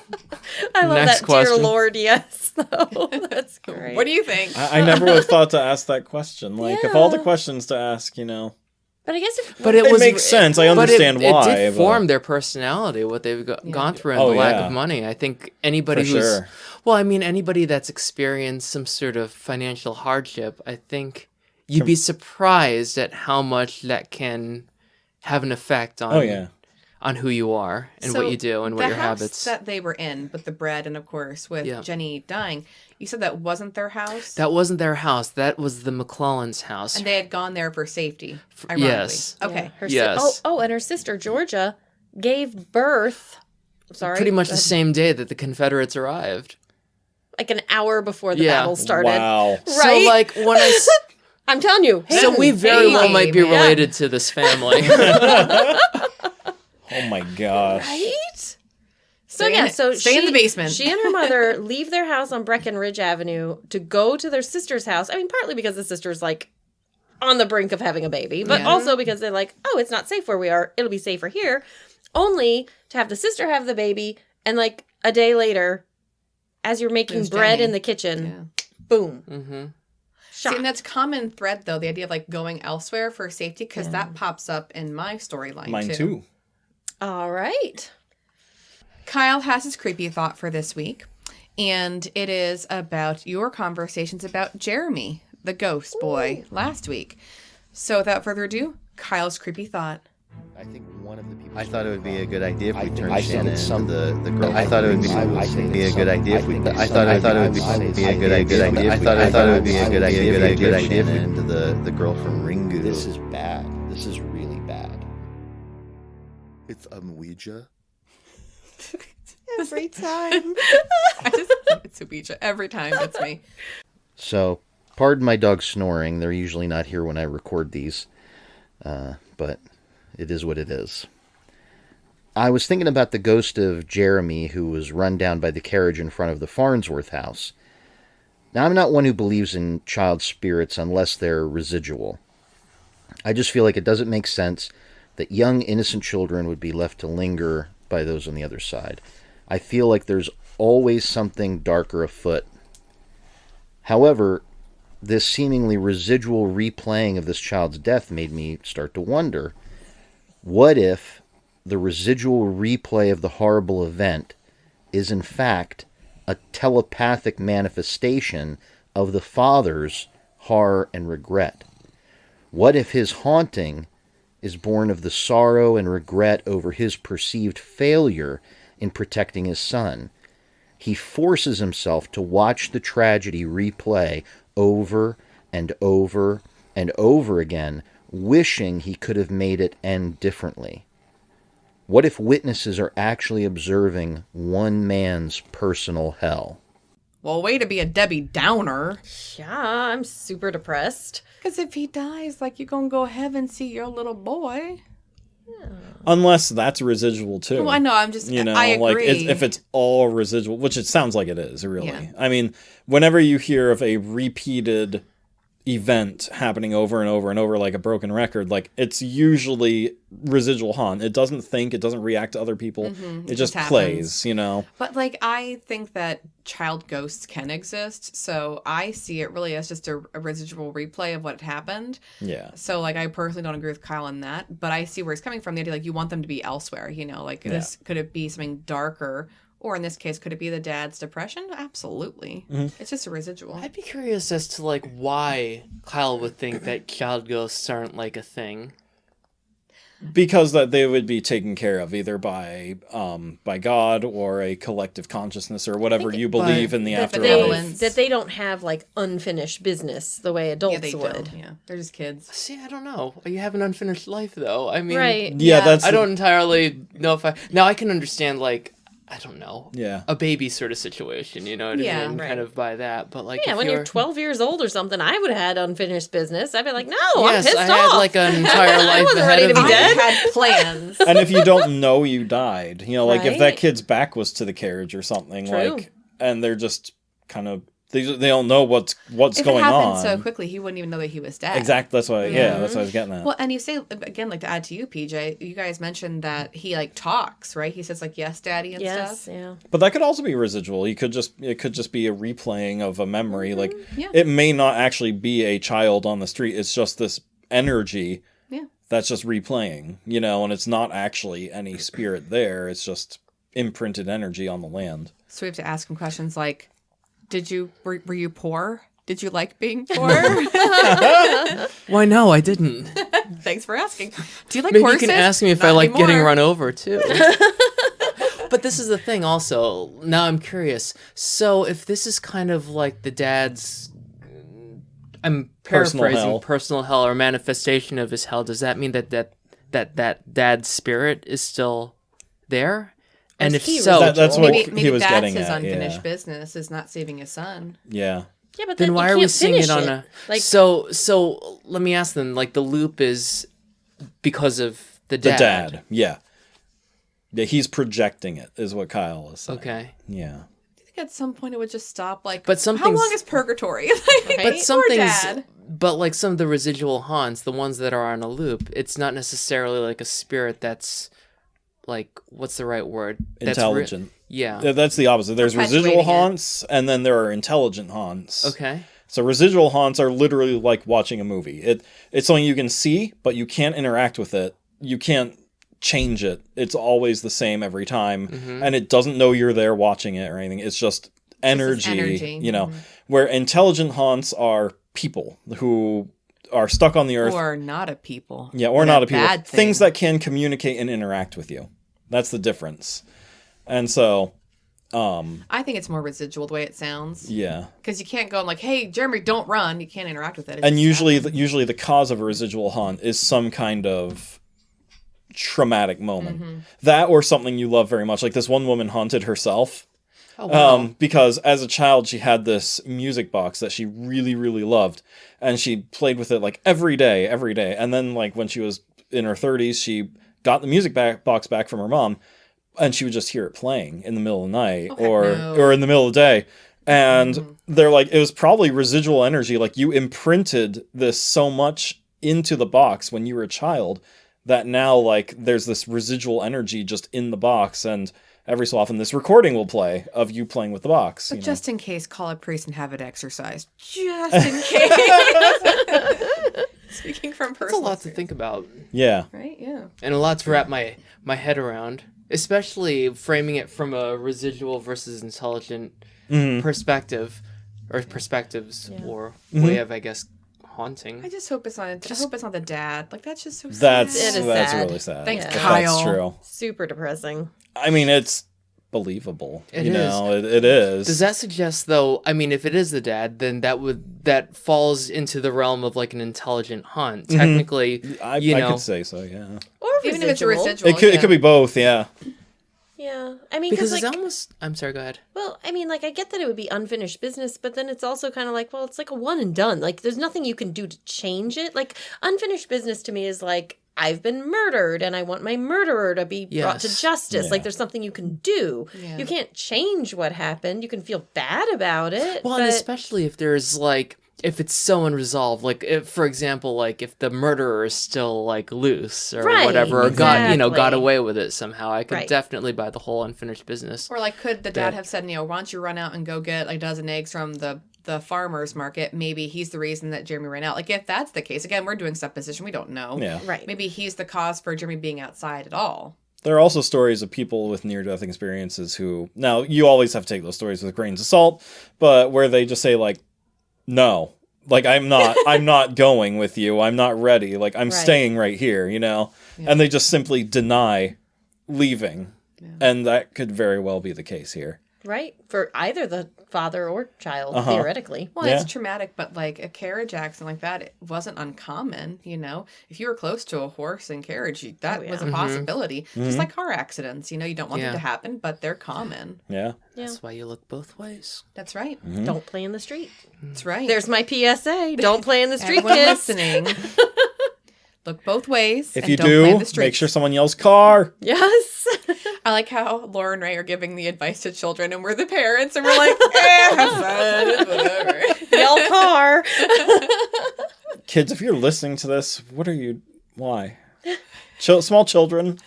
I love Next that, question. dear Lord, yes, though. That's great. What do you think? I never would have thought to ask that question. Like, of all the Yeah. questions to ask, you know. But I guess if... But It makes sense. I understand but why, It did but- form their personality, what they've gone through, and Oh, the lack yeah. of money. I think anybody For who's sure. well, I mean, anybody that's experienced some sort of financial hardship, I think you'd be surprised at how much that can have an effect on Oh, yeah. on who you are and So what you do and what your habits. The house that they were in with the bread and, of course, with Jenny dying, you said that wasn't their house? That wasn't their house. That was the McClellan's house. And they had gone there for safety, ironically. Yes. Okay. Her Yes. and her sister, Georgia, gave birth... Sorry. Pretty much the same day that the Confederates arrived. Like an hour before the Yeah. battle started. Wow. Right? So, like, when I'm telling you. so we very well might be man. related to this family. Oh my gosh. Right? Stay in the basement. She and her mother leave their house on Breckenridge Avenue to go to their sister's house. I mean, partly because the sister's like on the brink of having a baby, but Yeah. also because they're like, oh, it's not safe where we are. It'll be safer here. Only to have the sister have the baby, and like a day later, as you're making There's bread Jenny. in the kitchen, Yeah. boom. Mm-hmm. See, Shot. and that's common thread, though, the idea of, like, going elsewhere for safety, because that pops up in my storyline, Mine too. All right. Kyle has his creepy thought for this week, and it is about your conversations about Jeremy, the ghost boy, last week. So without further ado, Kyle's creepy thought. I think one of the people. I thought it would be a good idea if we turned Shannon into the girl. I thought it would be a good idea if we. I thought it would be a good idea. I thought it would be a good idea if Shannon into the girl from Ringu. This is bad. This is really bad. It's Ouija. Every time. It's a beach every time. That's me. So, pardon my dog snoring. They're usually not here when I record these, but it is what it is. I was thinking about the ghost of Jeremy, who was run down by the carriage in front of the Farnsworth house. Now, I'm not one who believes in child spirits unless they're residual. I just feel like it doesn't make sense that young, innocent children would be left to linger by those on the other side. I feel like there's always something darker afoot. However, this seemingly residual replaying of this child's death made me start to wonder, what if the residual replay of the horrible event is in fact a telepathic manifestation of the father's horror and regret? What if his haunting is born of the sorrow and regret over his perceived failure in protecting his son? He forces himself to watch the tragedy replay over and over and over again, wishing he could have made it end differently. What if witnesses are actually observing one man's personal hell? Well, way to be a Debbie Downer. Yeah, I'm super depressed. Because if he dies, like, you're going to go ahead and see your little boy. Unless that's residual too. Well, I know, I'm just, You know, I agree. like if it's all residual, which it sounds like it is, really. Yeah. I mean, whenever you hear of a repeated event happening over and over and over like a broken record, like it's usually residual haunt. It doesn't think, it doesn't react to other people. It just happens. plays, you know. But, like, I think that child ghosts can exist, so I see it really as just a residual replay of what happened. Yeah. So, like, I personally don't agree with Kyle on that, but I see where he's coming from. The idea, like, you want them to be elsewhere, you know? Like, this could it be something darker? Or in this case, could it be the dad's depression? Absolutely. It's just a residual. I'd be curious as to like why Kyle would think that child ghosts aren't like a thing. Because that they would be taken care of either by God or a collective consciousness or whatever you believe in the that afterlife. benevolence. That they don't have like unfinished business the way adults Yeah, they would. don't. Yeah, they're just kids. See, I don't know. You have an unfinished life, though. I mean, Right. Yeah, that's I don't entirely know if I. Now I can understand like I don't know. Yeah. A baby sort of situation, you know what Yeah, I mean? right. Kind of by that, but like Yeah, if when you're 12 years old or something, I would have had unfinished business. I'd be like, no, yes, I'm pissed I off. had like an entire life wasn't ahead ready of to be me. dead. I had plans. And if you don't know you died, you know, like if that Right. kid's back was to the carriage or something, True. like, and they're just kind of They don't know what's If going it happened on. so quickly, he wouldn't even know that he was dead. Exactly. That's why. Yeah, that's what I was getting at. Well, and you say again, like to add to you, PJ, you guys mentioned that he like talks, right? He says like "yes, daddy" and Yes, stuff. yeah. But that could also be residual. It could just be a replaying of a memory. Like Yeah. it may not actually be a child on the street. It's just this energy Yeah. that's just replaying, and it's not actually any spirit there. It's just imprinted energy on the land. So we have to ask him questions like, were you poor? Did you like being poor? Why no, I didn't. Thanks for asking. Do you like Maybe horses? you can ask me if Not I like getting anymore. run over too. But this is the thing also. Now I'm curious. So if this is kind of like the dad's, I'm Personal paraphrasing, hell. personal hell or manifestation of his hell, does that mean that dad's spirit is still there? And if he so, That's what Maybe he was that's getting his at. unfinished Yeah. business is not saving his son. Yeah. Yeah, but then why you are we can't seeing it finish on a like so let me ask then, like the loop is because of the The dad. dad. Yeah. Yeah, he's projecting it, is what Kyle is saying. Okay. Yeah. I think at some point it would just stop. Like, But some how things- long is purgatory? Right? But some Poor things, dad. but like some of the residual haunts, the ones that are on a loop, it's not necessarily like a spirit that's like, what's the right word? That's Intelligent. yeah. Yeah, that's the opposite. There's residual Perpetuating it. haunts, and then there are intelligent haunts. Okay. So residual haunts are literally like watching a movie. It's something you can see, but you can't interact with it. You can't change it. It's always the same every time, and it doesn't know you're there watching it or anything. It's just energy, energy. Where intelligent haunts are people who are stuck on the earth. Or not a people. Yeah, or But not a people. bad thing. Things that can communicate and interact with you. That's the difference. And so, I think it's more residual the way it sounds. yeah. Because you can't go like, "Hey, Jeremy, don't run." You can't interact with it. It And just usually, happens. usually the cause of a residual haunt is some kind of traumatic moment. That or something you love very much. Like this one woman haunted herself. Oh wow. Because as a child she had this music box that she really, really loved, and she played with it like every day. And then like when she was in her 30s, she got the music box back from her mom, and she would just hear it playing in the middle of the night heck or no. in the middle of the day. And they're like, it was probably residual energy. Like you imprinted this so much into the box when you were a child that now like there's this residual energy just in the box, and every so often this recording will play of you playing with the box. But you know? just in case, call a priest and have it exercised. Just in case. Speaking from That's a personal lot to experience. think about, Yeah. Right? Yeah. and a lot to wrap my head around, especially framing it from a residual versus intelligent perspective, or perspectives, or way of, I guess, haunting. I just hope it's not. I hope it's not the dad. Like that's just so That's sad. It is that's sad. really sad. Thanks, if Kyle. That's true. super depressing. I mean, it's believable. It you is. know, it is. Does that suggest, though? I mean, if it is the dad, then that falls into the realm of like an intelligent haunt. Technically, I know, could say so. Yeah. Or Even if it's a residual. residual. It could be both. Yeah. Yeah, I mean, because because it's like, almost. I'm sorry. Go ahead. well, I mean, like I get that it would be unfinished business, but then it's also kind of like, well, it's like a one and done. Like, there's nothing you can do to change it. Like, unfinished business to me is like, I've been murdered and I want my murderer to be brought to Yes. justice. Yeah. Like, there's something you can do. Yeah. You can't change what happened. You can feel bad about it. Well, but and especially if there's like, if it's so unresolved, like if, for example, like if the murderer is still like loose or Right, whatever, or got exactly. away with it somehow, I could Right. definitely buy the whole unfinished business. Or like, could the dad have said, why don't you run out and go get like a dozen eggs from the farmer's market? Maybe he's the reason that Jeremy ran out. Like, if that's the case, again, we're doing supposition. We don't know. Yeah. right. Maybe he's the cause for Jeremy being outside at all. There are also stories of people with near-death experiences who, now you always have to take those stories with grains of salt, but where they just say like, no, like I'm not going with you. I'm not ready. Like I'm Right. staying right here, and they just simply deny leaving. And that could very well be the case here. Right? For either the father or child, Uh-huh. theoretically. Well, Yeah. it's traumatic, but like a carriage accident like that, it wasn't uncommon. If you were close to a horse and carriage, that was a possibility. Just like car accidents, you don't want them Yeah. to happen, but they're common. Yeah. Yeah. That's why you look both ways. That's right. Don't play in the street. That's right. There's my PSA. Don't play in the street, Everyone kids. listening. Look both ways. If and you don't play in do, the streets. make sure someone yells car. Yes. I like how Laura and Ray are giving the advice to children, and we're the parents, and we're like, have fun, whatever. Yell car. Kids, if you're listening to this, what are you? Why? Small children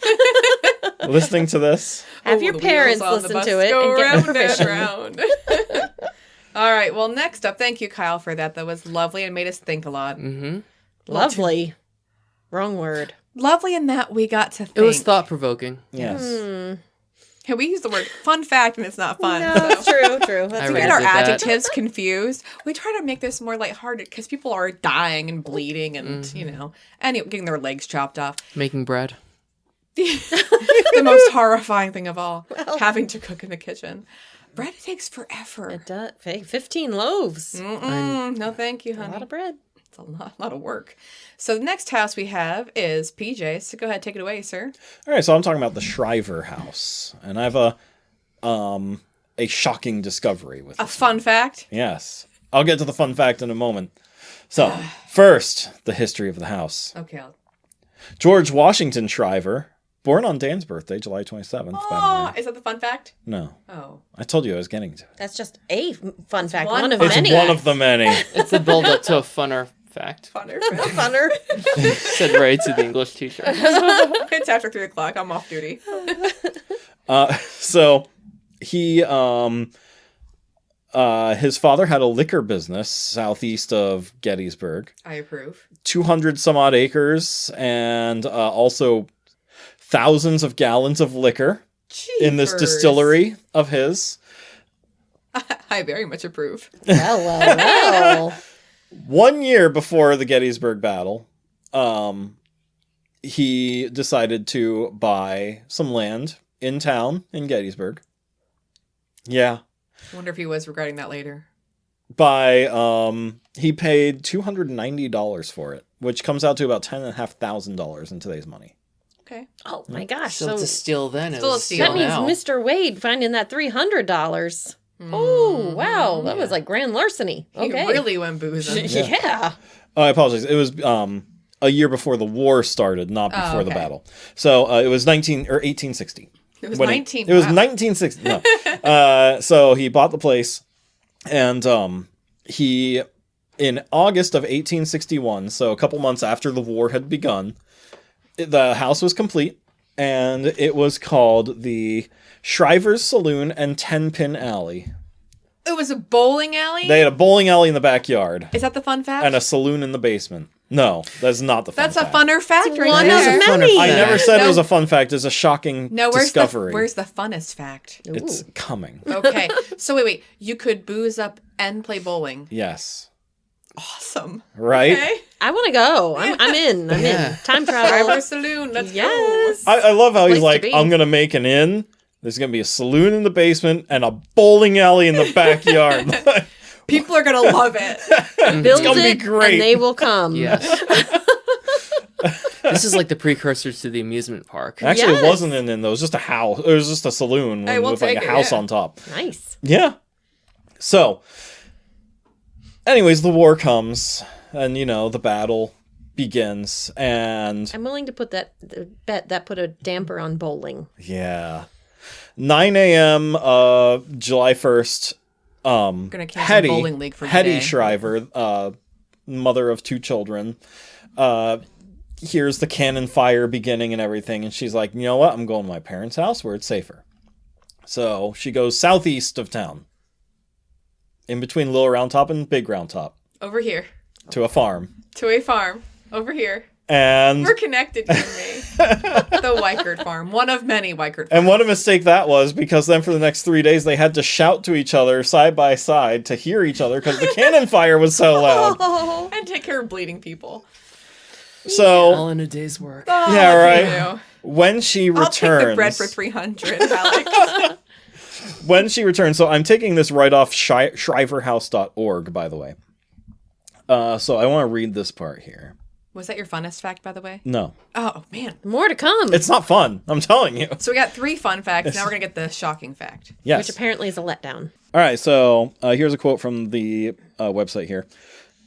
listening to this. Have your the parents wheels on the listen bus to it go and get round permission. round. All right. Well, next up, thank you, Kyle, for that. That was lovely and made us think a lot. Mm-hmm. Lovely. Wrong word. Lovely in that we got to think. It was thought-provoking. Yes. Hey, we use the word fun fact and it's not fun. No, so. it's true. That's I We right. get our did that. adjectives confused. We try to make this more lighthearted because people are dying and bleeding and, and getting their legs chopped off. Making bread. The most horrifying thing of all, having to cook in the kitchen. Bread takes forever. It does. Hey, 15 loaves. No, thank you, A honey. lot of bread. It's a lot of work. So the next house we have is PJ's. So go ahead, take it away, sir. All right, so I'm talking about the Shriver House, and I have a shocking discovery with A this. fun fact. Yes, I'll get to the fun fact in a moment. So first, the history of the house. Okay. George Washington Shriver, born on Dan's birthday, July 27th. By Oh, the way. is that the fun fact? No, Oh. I told you I was getting to it. That's just a fun fact. one One of fun It's many. one of the many. It's a build-up to a funner fact. Funner. Funner. Said Ray to the English teacher. It's after 3 o'clock. I'm off duty. So he his father had a liquor business southeast of Gettysburg, I approve. 200 some odd acres, and also thousands of gallons of liquor in this Jeepers. distillery of his. I very much approve. Well. 1 year before the Gettysburg battle, he decided to buy some land in town in Gettysburg. Yeah. I wonder if he was regretting that later. He paid $290 for it, which comes out to about $10,500 in today's money. Okay. Oh my gosh. Still So to steal then. It Still a was steal that means now. Mr. Wade finding that $300. Oh, wow. That was like grand larceny. He Okay. really went boozing. Yeah. I apologize. It was a year before the war started, not before the okay. battle. So it was 1860. It was When 19. It was wow. 1960. No. So he bought the place, and he, in August of 1861, so a couple months after the war had begun, the house was complete, and it was called the Shriver's Saloon and 10-Pin Alley. It was a bowling alley? They had a bowling alley in the backyard Is that the fun fact? and a saloon in the basement. No, that's not the fun That's fact. a funner fact right one there. of Funner many. I fact. never said it No. was a fun fact. It's a shocking No, discovery. where's the funnest fact? It's Ooh. coming. Okay. So wait. You could booze up and play bowling. Yes. Awesome. Right? Okay. I want to go. I'm in. I'm Yeah. in. Time travel. Driver Saloon. Let's Yes. I love how he's Place to like, be. I'm going to make an inn. There's going to be a saloon in the basement and a bowling alley in the backyard. go. People are going to love it. Build gonna be it great. and they will come. Yes. This is like the precursor to the amusement park. Actually, Yes. it wasn't an inn, though. It was just a house. It was just a saloon Hey, we'll with like take a it, house yeah. on top. Nice. Yeah. So, anyways, the war comes and, the battle begins. And I'm willing to put bet that put a damper on bowling. yeah. 9 a.m. July 1st. Gonna cancel bowling league for Hetty today. Shriver, mother of 2 children, hears the cannon fire beginning and everything, and she's like, you know what? I'm going to my parents' house where it's safer. So she goes southeast of town, in between Little Round Top and Big Round Top, Over here. to a farm. To a farm. Over here. And We're connected, you and me. The Weikert farm. One of many Weikert farms. and what a mistake that was, because then for the next 3 days they had to shout to each other side by side to hear each other because the cannon fire was so loud. And take care of bleeding people. So All in a day's work. Oh, Yeah, look right. at you. when she I'll take the bread returns, for 300, Alex. so I'm taking this right off shriverhouse.org, by the way. So I want to read this part here. Was that your funnest fact, by the way? No, Oh, man. More to come. it's not fun. I'm telling you. So we got 3 fun facts. Now we're going to get the shocking fact. Yes. Which apparently is a letdown. All right. So here's a quote from the website here.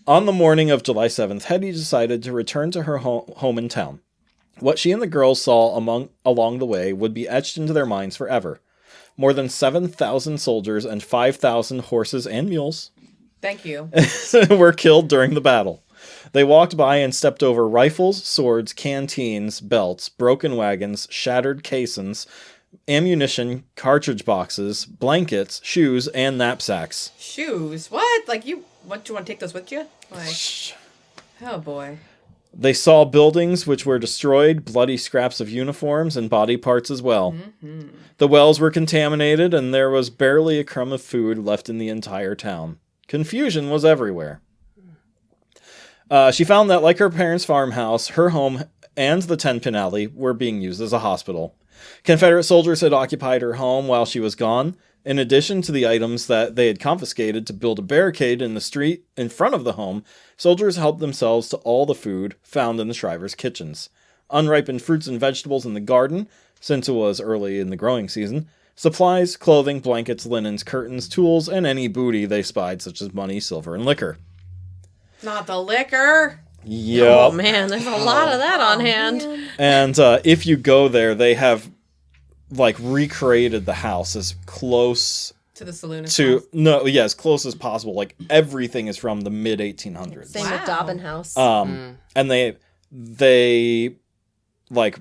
On the morning of July 7th, Hetty decided to return to her home in town. What she and the girls saw along the way would be etched into their minds forever. More than 7,000 soldiers and 5,000 horses and mules Thank you. were killed during the battle. They walked by and stepped over rifles, swords, canteens, belts, broken wagons, shattered caissons, ammunition, cartridge boxes, blankets, shoes, and knapsacks. Shoes? What? Like, you want to take those with you? Like, oh boy. They saw buildings which were destroyed, bloody scraps of uniforms, and body parts as well. Mm-hmm. The wells were contaminated, and there was barely a crumb of food left in the entire town. Confusion was everywhere. She found that, like her parents' farmhouse, her home and the 10-pin alley were being used as a hospital. Confederate soldiers had occupied her home while she was gone. In addition to the items that they had confiscated to build a barricade in the street in front of the home, soldiers helped themselves to all the food found in the Shrivers' kitchens. Unripened fruits and vegetables in the garden, since it was early in the growing season, supplies, clothing, blankets, linens, curtains, tools, and any booty they spied, such as money, silver, and liquor. Not the liquor. Yep. Oh, man, there's a lot of that on hand. Man. And if you go there, they have, like, recreated the house as close To the saloon as to... well. No, yeah, as close as possible. Like, everything is from the mid-1800s. Same Wow. with Dobbin House. And they like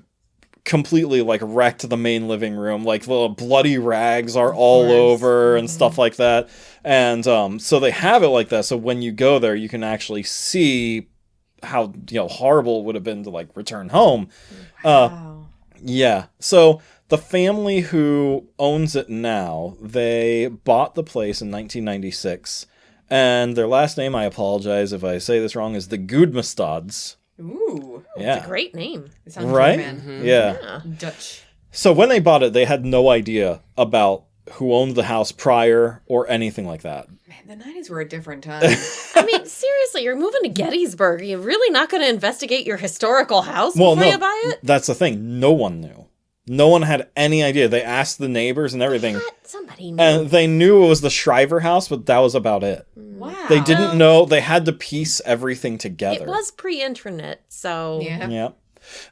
completely like wrecked the main living room. Like the bloody rags are all over and stuff like that. And so they have it like that. So when you go there, you can actually see how horrible it would have been to like return home. Wow. Yeah. So the family who owns it now, they bought the place in 1996. And their last name, I apologize if I say this wrong, is the Gudmastads. Ooh. Yeah. It's a great name. It sounds Right? German. Yeah. Yeah. Dutch. So when they bought it, they had no idea about who owned the house prior or anything like that. Man, the 90s were a different time. I mean, seriously, you're moving to Gettysburg. You're really not going to investigate your historical house Well, before no, you buy it? that's the thing. No one knew. No one had any idea. They asked the neighbors and everything. What? Somebody knew. And they knew it was the Shriver House, but that was about it. Wow. They didn't know. They had to piece everything together. It was pre-internet, so... Yeah.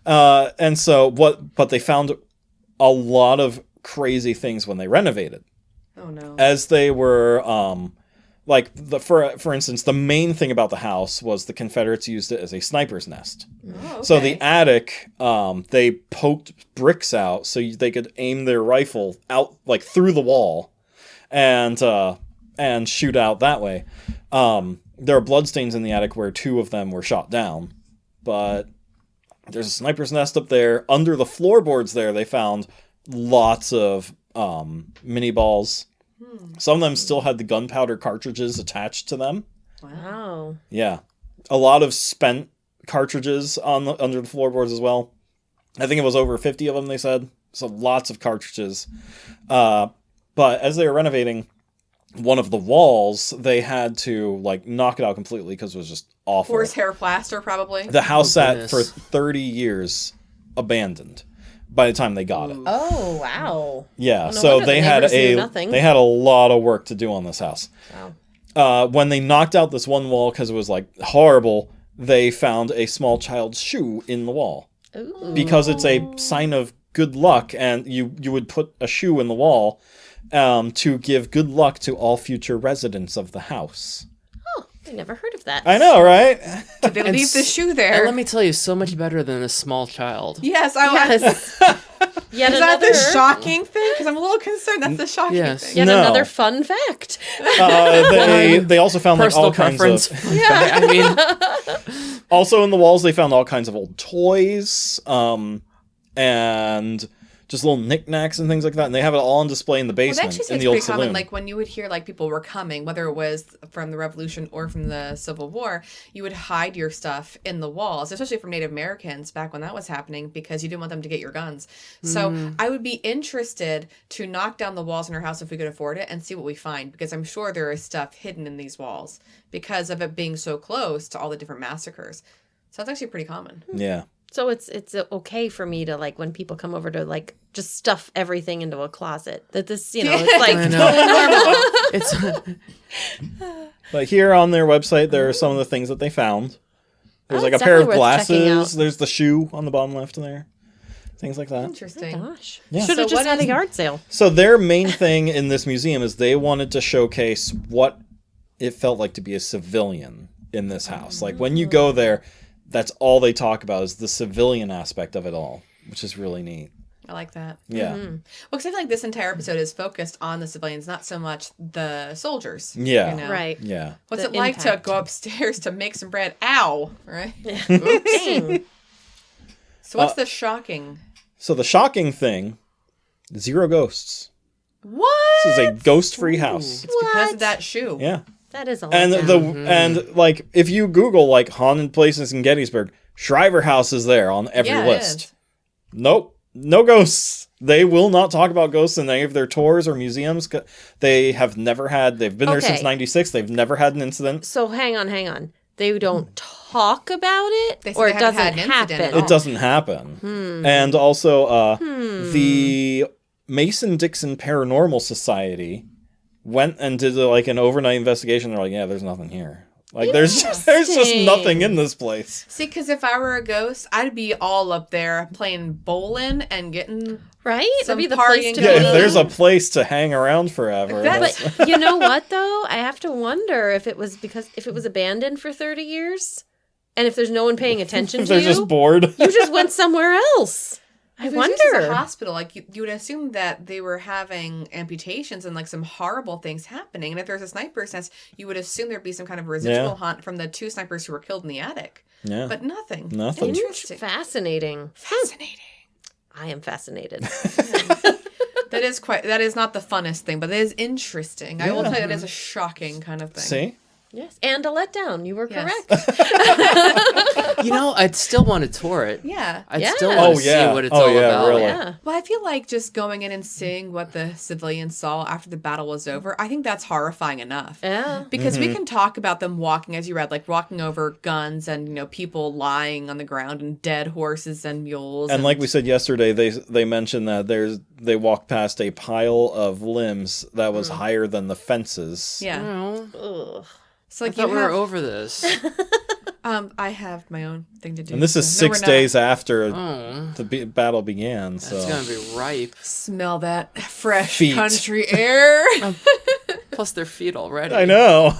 Yeah. And so but they found a lot of crazy things when they renovated. Oh no. As they were, for instance, the main thing about the house was the Confederates used it as a sniper's nest. Oh, okay. So the attic, they poked bricks out so they could aim their rifle out like through the wall, and shoot out that way. There are bloodstains in the attic where 2 of them were shot down, but there's a sniper's nest up there. Under the floorboards there, they found lots of mini balls. Some of them still had the gunpowder cartridges attached to them. Wow. Yeah. A lot of spent cartridges under the floorboards as well. I think it was over 50 of them, they said. So lots of cartridges. But as they were renovating one of the walls, they had to like knock it out completely because it was just awful. Horsehair plaster, probably. The house sat goodness. for 30 years abandoned by the time they got it. Oh, wow. Yeah, no so wonder they the had neighbors knew nothing. they had a lot of work to do on this house. Wow. When they knocked out this one wall because it was like horrible, they found a small child's shoe in the wall Ooh. because it's a sign of good luck, and you would put a shoe in the wall to give good luck to all future residents of the house. Oh, I never heard of that. I know, right? Did they leave the shoe there? And let me tell you, so much better than a small child. Yes, I was. Yes. Yet Is that another, the shocking thing? Because I'm a little concerned. That's the shocking Yes. thing. Yet No. another fun fact. They also found like Personal all kinds preference. of I mean, also in the walls they found all kinds of old toys and just little knickknacks and things like that, and they have it all on display in the Well, that basement actually in seems the old pretty common. saloon. Like when you would hear like people were coming, whether it was from the Revolution or from the Civil War, you would hide your stuff in the walls, especially from Native Americans back when that was happening, because you didn't want them to get your guns. So I would be interested to knock down the walls in our house if we could afford it and see what we find, because I'm sure there is stuff hidden in these walls because of it being so close to all the different massacres. So that's actually pretty common. Yeah. So it's okay for me to, like, when people come over, to, like, just stuff everything into a closet. That this, it's like I know. totally normal. It's But here on their website, there are some of the things that they found. There's Oh, like a it's pair of definitely worth checking out. glasses. There's the shoe on the bottom left there. Things like that. Interesting. Gosh. Yeah. Should have So just what had a is- yard sale. So their main thing in this museum is they wanted to showcase what it felt like to be a civilian in this house. Like when you go there, that's all they talk about is the civilian aspect of it all, which is really neat. I like that. Yeah. Well, because I feel like this entire episode is focused on the civilians, not so much the soldiers. Yeah. You know? Right. Yeah. What's The it like to impact. go upstairs to make some bread? Ow! Right? Dang. So what's the shocking? So the shocking thing, 0 ghosts. What? This is a ghost-free house. It's because What? of that shoe. Yeah. That is a And letdown. and like if you Google like haunted places in Gettysburg, Shriver House is there on every Yeah, it list. is. Nope, no ghosts. They will not talk about ghosts in any of their tours or museums. They have never had. They've been there since Okay. '96. They've never had an incident. So hang on. They don't talk about it, They say or they it haven't doesn't had an incident at happen. all. It doesn't happen. And also, the Mason-Dixon Paranormal Society went and did like an overnight investigation. They're like, yeah, there's nothing here. Like there's just nothing in this place. See, because if I were a ghost, I'd be all up there playing bowling and getting. Right? Some That'd be the partying place to Yeah, be. if there's a place to hang around forever. That's- that's- But you know what, though? I have to wonder if it was abandoned for 30 years, and if there's no one paying attention if to they're you, just bored. you just went somewhere else. I If it's just wonder. a hospital, like you would assume that they were having amputations and like some horrible things happening. And if there's a sniper's nest, you would assume there'd be some kind of residual Yeah. haunt from the 2 snipers who were killed in the attic. Yeah. But nothing. Nothing. Interesting. Fascinating. Fascinating. I am fascinated. That is not the funnest thing, but it is interesting. I will Yeah. tell you, that is a shocking kind of thing. See? Yes, and a letdown. You were Yes. correct. I'd still want to tour it. Yeah. I'd Yeah. still Oh, want to see what it's all about. really. Yeah. Well, I feel like just going in and seeing what the civilians saw after the battle was over, I think that's horrifying enough. Yeah. Because we can talk about them walking, as you read, like walking over guns and, people lying on the ground and dead horses and mules. And like we said yesterday, they mentioned that they walked past a pile of limbs that was higher than the fences. Yeah. Oh, Ugh. So I like thought you we have, were over this. I have my own thing to do. And this is so- no, 6 we're not. days after Oh, the battle began. So it's gonna be ripe. Smell that fresh Feet. country air. Plus, their feet already. I know.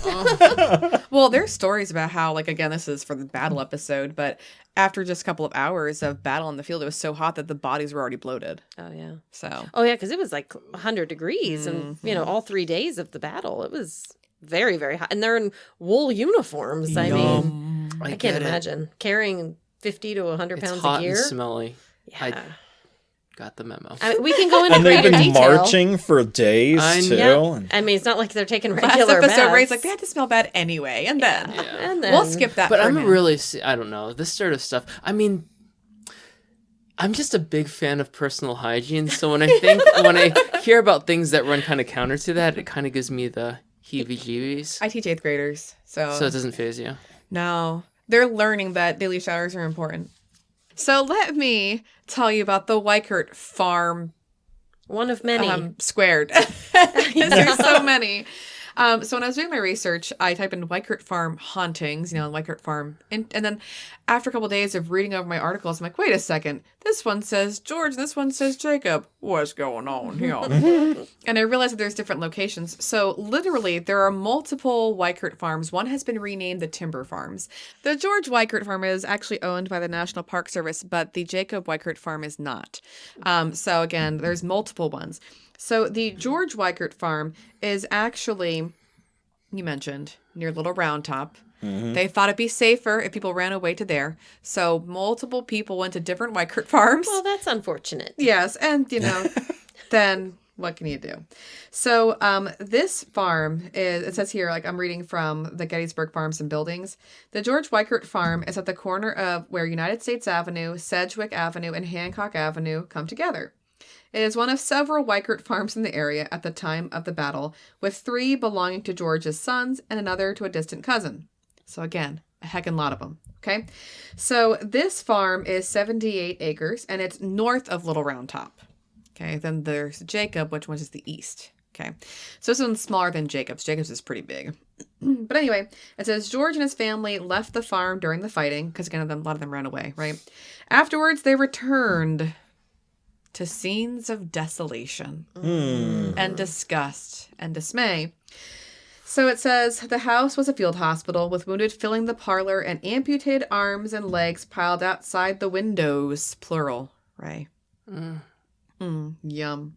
Well, there's stories about how, like, again, this is for the battle episode, but after just a couple of hours of battle in the field, it was so hot that the bodies were already bloated. Oh yeah. So Oh yeah, because it was like 100 degrees, and all 3 days of the battle, it was very, very hot, and they're in wool uniforms. I mean, I can't get it. imagine carrying 50 to 100 It's pounds hot of gear. and smelly. Yeah. Got the memo. I mean, we can go into And they've greater been detail. marching for days I too. know. And- I mean, it's not like they're taking last regular episode, Ray's baths. like, they had to smell bad anyway, and then And then we'll skip that. But for I'm now. really, I don't know, this sort of stuff. I mean, I'm just a big fan of personal hygiene. So when I hear about things that run kind of counter to that, it kind of gives me the heebie-jeebies. I teach 8th graders, So it doesn't phase you. no, they're learning that daily showers are important. So let me tell you about the Weikert farm one of many. squared. 'Cause there's so many. So when I was doing my research, I typed in Weikert Farm hauntings, Weikert Farm. And then after a couple of days of reading over my articles, I'm like, wait a second. This one says George and this one says Jacob. What's going on here? And I realized that there's different locations. So literally, there are multiple Weikert farms. One has been renamed the Timber Farms. The George Weikert Farm is actually owned by the National Park Service, but the Jacob Weikert Farm is not. So again, there's multiple ones. So the George Weikert Farm is actually, you mentioned, near Little Round Top. They thought it'd be safer if people ran away to there. So multiple people went to different Weikert farms. Well, that's unfortunate. Yes, and then what can you do? So this farm is, it says here, like I'm reading from the Gettysburg Farms and Buildings. The George Weikert Farm is at the corner of where United States Avenue, Sedgwick Avenue, and Hancock Avenue come together. It is one of several Weikert farms in the area at the time of the battle, with 3 belonging to George's sons and another to a distant cousin. So again, a heckin' lot of them. Okay. So this farm is 78 acres and it's north of Little Round Top. Okay. Then there's Jacob, which one is the east. Okay. So this one's smaller than Jacob's. Jacob's is pretty big. But anyway, it says George and his family left the farm during the fighting because, again, a lot of them ran away, right? Afterwards, they returned to scenes of desolation and disgust and dismay. So it says the house was a field hospital with wounded filling the parlor and amputated arms and legs piled outside the windows, plural, right? Yum.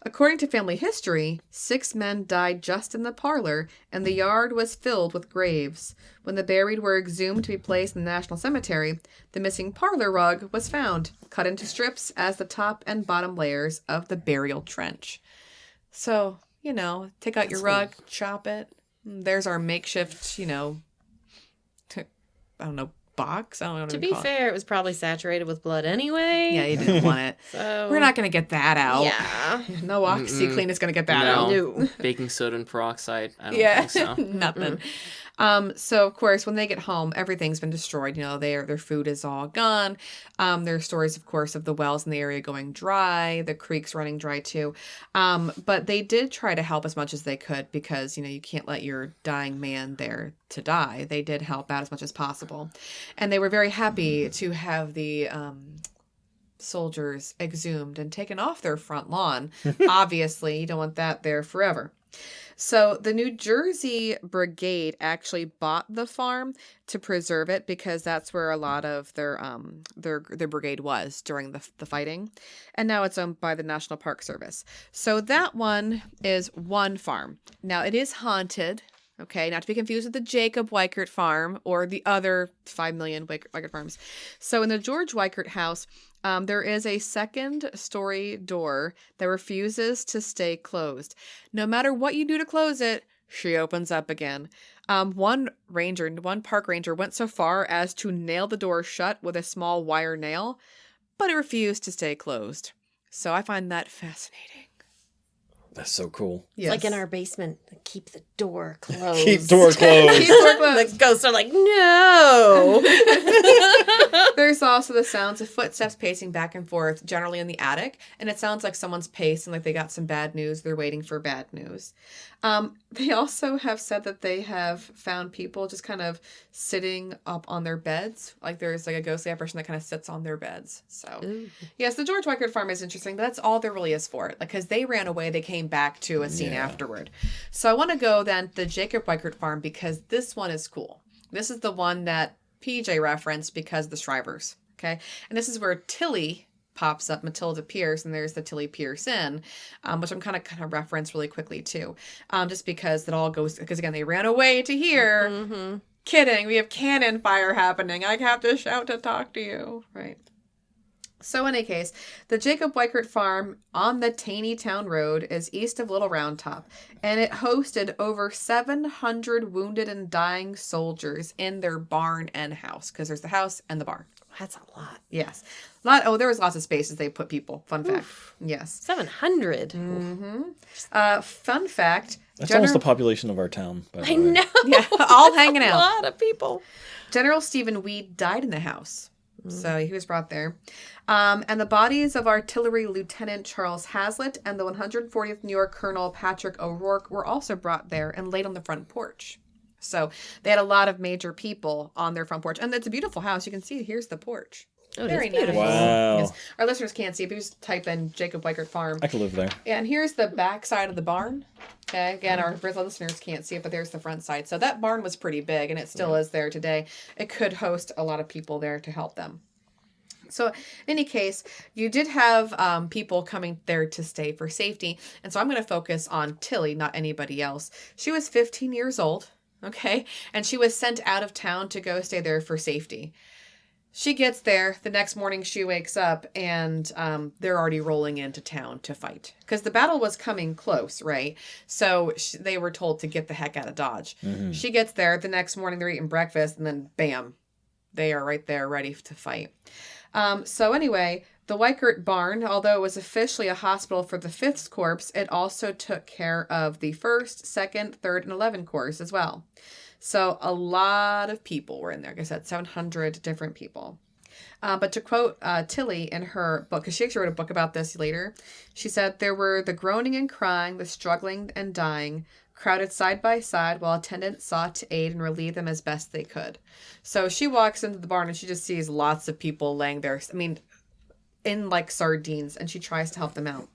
According to family history, 6 men died just in the parlor, and the yard was filled with graves. When the buried were exhumed to be placed in the National Cemetery, the missing parlor rug was found, cut into strips as the top and bottom layers of the burial trench. So, take out your rug, chop it. There's our makeshift, box. I don't know what To be fair, it was probably saturated with blood anyway. Yeah, you didn't want it. So We're not going to get that out. Yeah. No OxyClean is going to get that out. No. Baking soda and peroxide. I don't think so. Nothing. So of course, when they get home, everything's been destroyed. Their food is all gone. There are stories, of course, of the wells in the area going dry, the creeks running dry too. But they did try to help as much as they could because, you can't let your dying man there to die. They did help out as much as possible. And they were very happy to have the soldiers exhumed and taken off their front lawn. Obviously, you don't want that there forever. So the New Jersey Brigade actually bought the farm to preserve it because that's where a lot of their brigade was during the fighting. And now it's owned by the National Park Service. So that one is one farm. Now it is haunted. Okay, not to be confused with the Jacob Weikert farm or the other 5 million Weikert farms. So in the George Weikert house, there is a second-story door that refuses to stay closed. No matter what you do to close it, she opens up again. One park ranger went so far as to nail the door shut with a small wire nail, but it refused to stay closed. So I find that fascinating. That's so cool. Yes. Like in our basement, keep the door closed. Keep door closed. The ghosts are like, no. There's also the sounds of footsteps pacing back and forth, generally in the attic, and it sounds like someone's pacing, like they got some bad news. They're waiting for bad news. They also have said that they have found people just kind of sitting up on their beds. Like there's like a ghostly apparition that kind of sits on their beds. So, yes, the George Weikert farm is interesting, but that's all there really is for it. Like, because they ran away, they came back to a scene afterward. So I want to go then to the Jacob Weikert farm because this one is cool. This is the one that PJ referenced because of the Shrivers. Okay. And this is where Tilly pops up, Matilda Pierce, and there's the Tilly Pierce Inn, which I'm kind of reference really quickly too. Just because it all goes, because again, they ran away to here. Mm-hmm. Kidding. We have cannon fire happening. I have to shout to talk to you. Right. So in any case, the Jacob Weikert farm on the Taney Town Road is east of Little Round Top, and it hosted over 700 wounded and dying soldiers in their barn and house, because there's the house and the barn. That's a lot. Yes. There was lots of spaces they put people. Fun fact. Yes. 700. Mm-hmm. Fun fact. That's almost the population of our town. By the I way. know. Yeah, all hanging out. A lot of people. General Stephen Weed died in the house. So he was brought there. And the bodies of Artillery Lieutenant Charles Hazlitt and the 140th New York Colonel Patrick O'Rourke were also brought there and laid on the front porch. So they had a lot of major people on their front porch. And it's a beautiful house. You can see here's the porch. Oh, Very that's beautiful. nice. Wow. Yes. Our listeners can't see. If you just type in Jacob Weikert Farm. I could live there. Yeah, and here's the back side of the barn. Okay, again, our listeners can't see it, but there's the front side. So that barn was pretty big, and it still is there today. It could host a lot of people there to help them. So in any case, you did have people coming there to stay for safety. And so I'm going to focus on Tilly, not anybody else. She was 15 years old, okay? And she was sent out of town to go stay there for safety. She gets there. The next morning she wakes up and they're already rolling into town to fight. Because the battle was coming close, right? So they were told to get the heck out of Dodge. Mm-hmm. She gets there. The next morning they're eating breakfast and then bam, they are right there ready to fight. So anyway, the Weikert barn, although it was officially a hospital for the 5th Corps, it also took care of the 1st, 2nd, 3rd, and 11th Corps as well. So a lot of people were in there. Like I said, 700 different people. But to quote Tilly in her book, because she actually wrote a book about this later, she said, there were the groaning and crying, the struggling and dying, crowded side by side while attendants sought to aid and relieve them as best they could. So she walks into the barn and she just sees lots of people laying there, I mean, in like sardines, and she tries to help them out.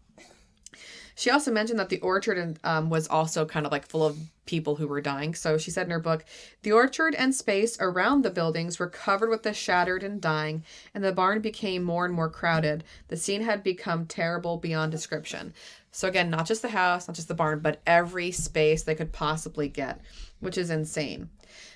She also mentioned that the orchard was also kind of like full of people who were dying. So she said in her book, the orchard and space around the buildings were covered with the shattered and dying, and the barn became more and more crowded. The scene had become terrible beyond description. So again, not just the house, not just the barn, but every space they could possibly get, which is insane.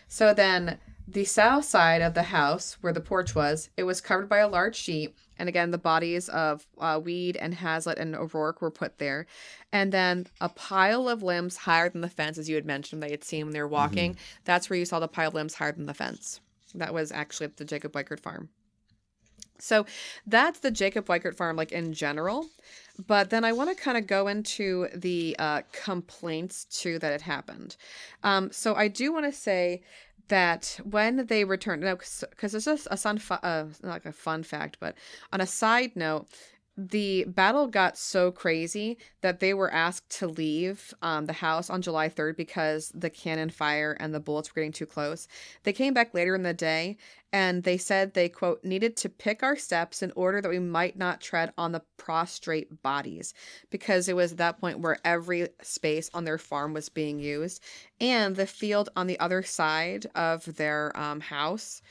So then the south side of the house, where the porch was, it was covered by a large sheet. And again, the bodies of Weed and Hazlitt and O'Rourke were put there. And then a pile of limbs higher than the fence, as you had mentioned, they had seen when they were walking. Mm-hmm. That's where you saw the pile of limbs higher than the fence. That was actually at the Jacob Weikert farm. So that's the Jacob Weikert farm, like in general. But then I want to kind of go into the complaints too that had happened. So I do want to say that when they returned, because it's just not like a fun fact, but on a side note, the battle got so crazy that they were asked to leave the house on July 3rd because the cannon fire and the bullets were getting too close. They came back later in the day and they said they, quote, needed to pick our steps in order that we might not tread on the prostrate bodies, because it was at that point where every space on their farm was being used. And the field on the other side of their house,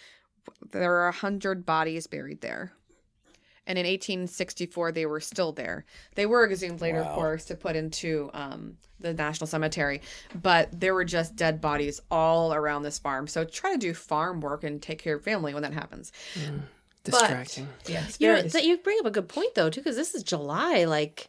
there are 100 bodies buried there. And in 1864, they were still there. They were exhumed later, of course, to put into the National Cemetery. But there were just dead bodies all around this farm. So try to do farm work and take care of your family when that happens. Distracting. But, yes, you bring up a good point, though, too, because this is July. Like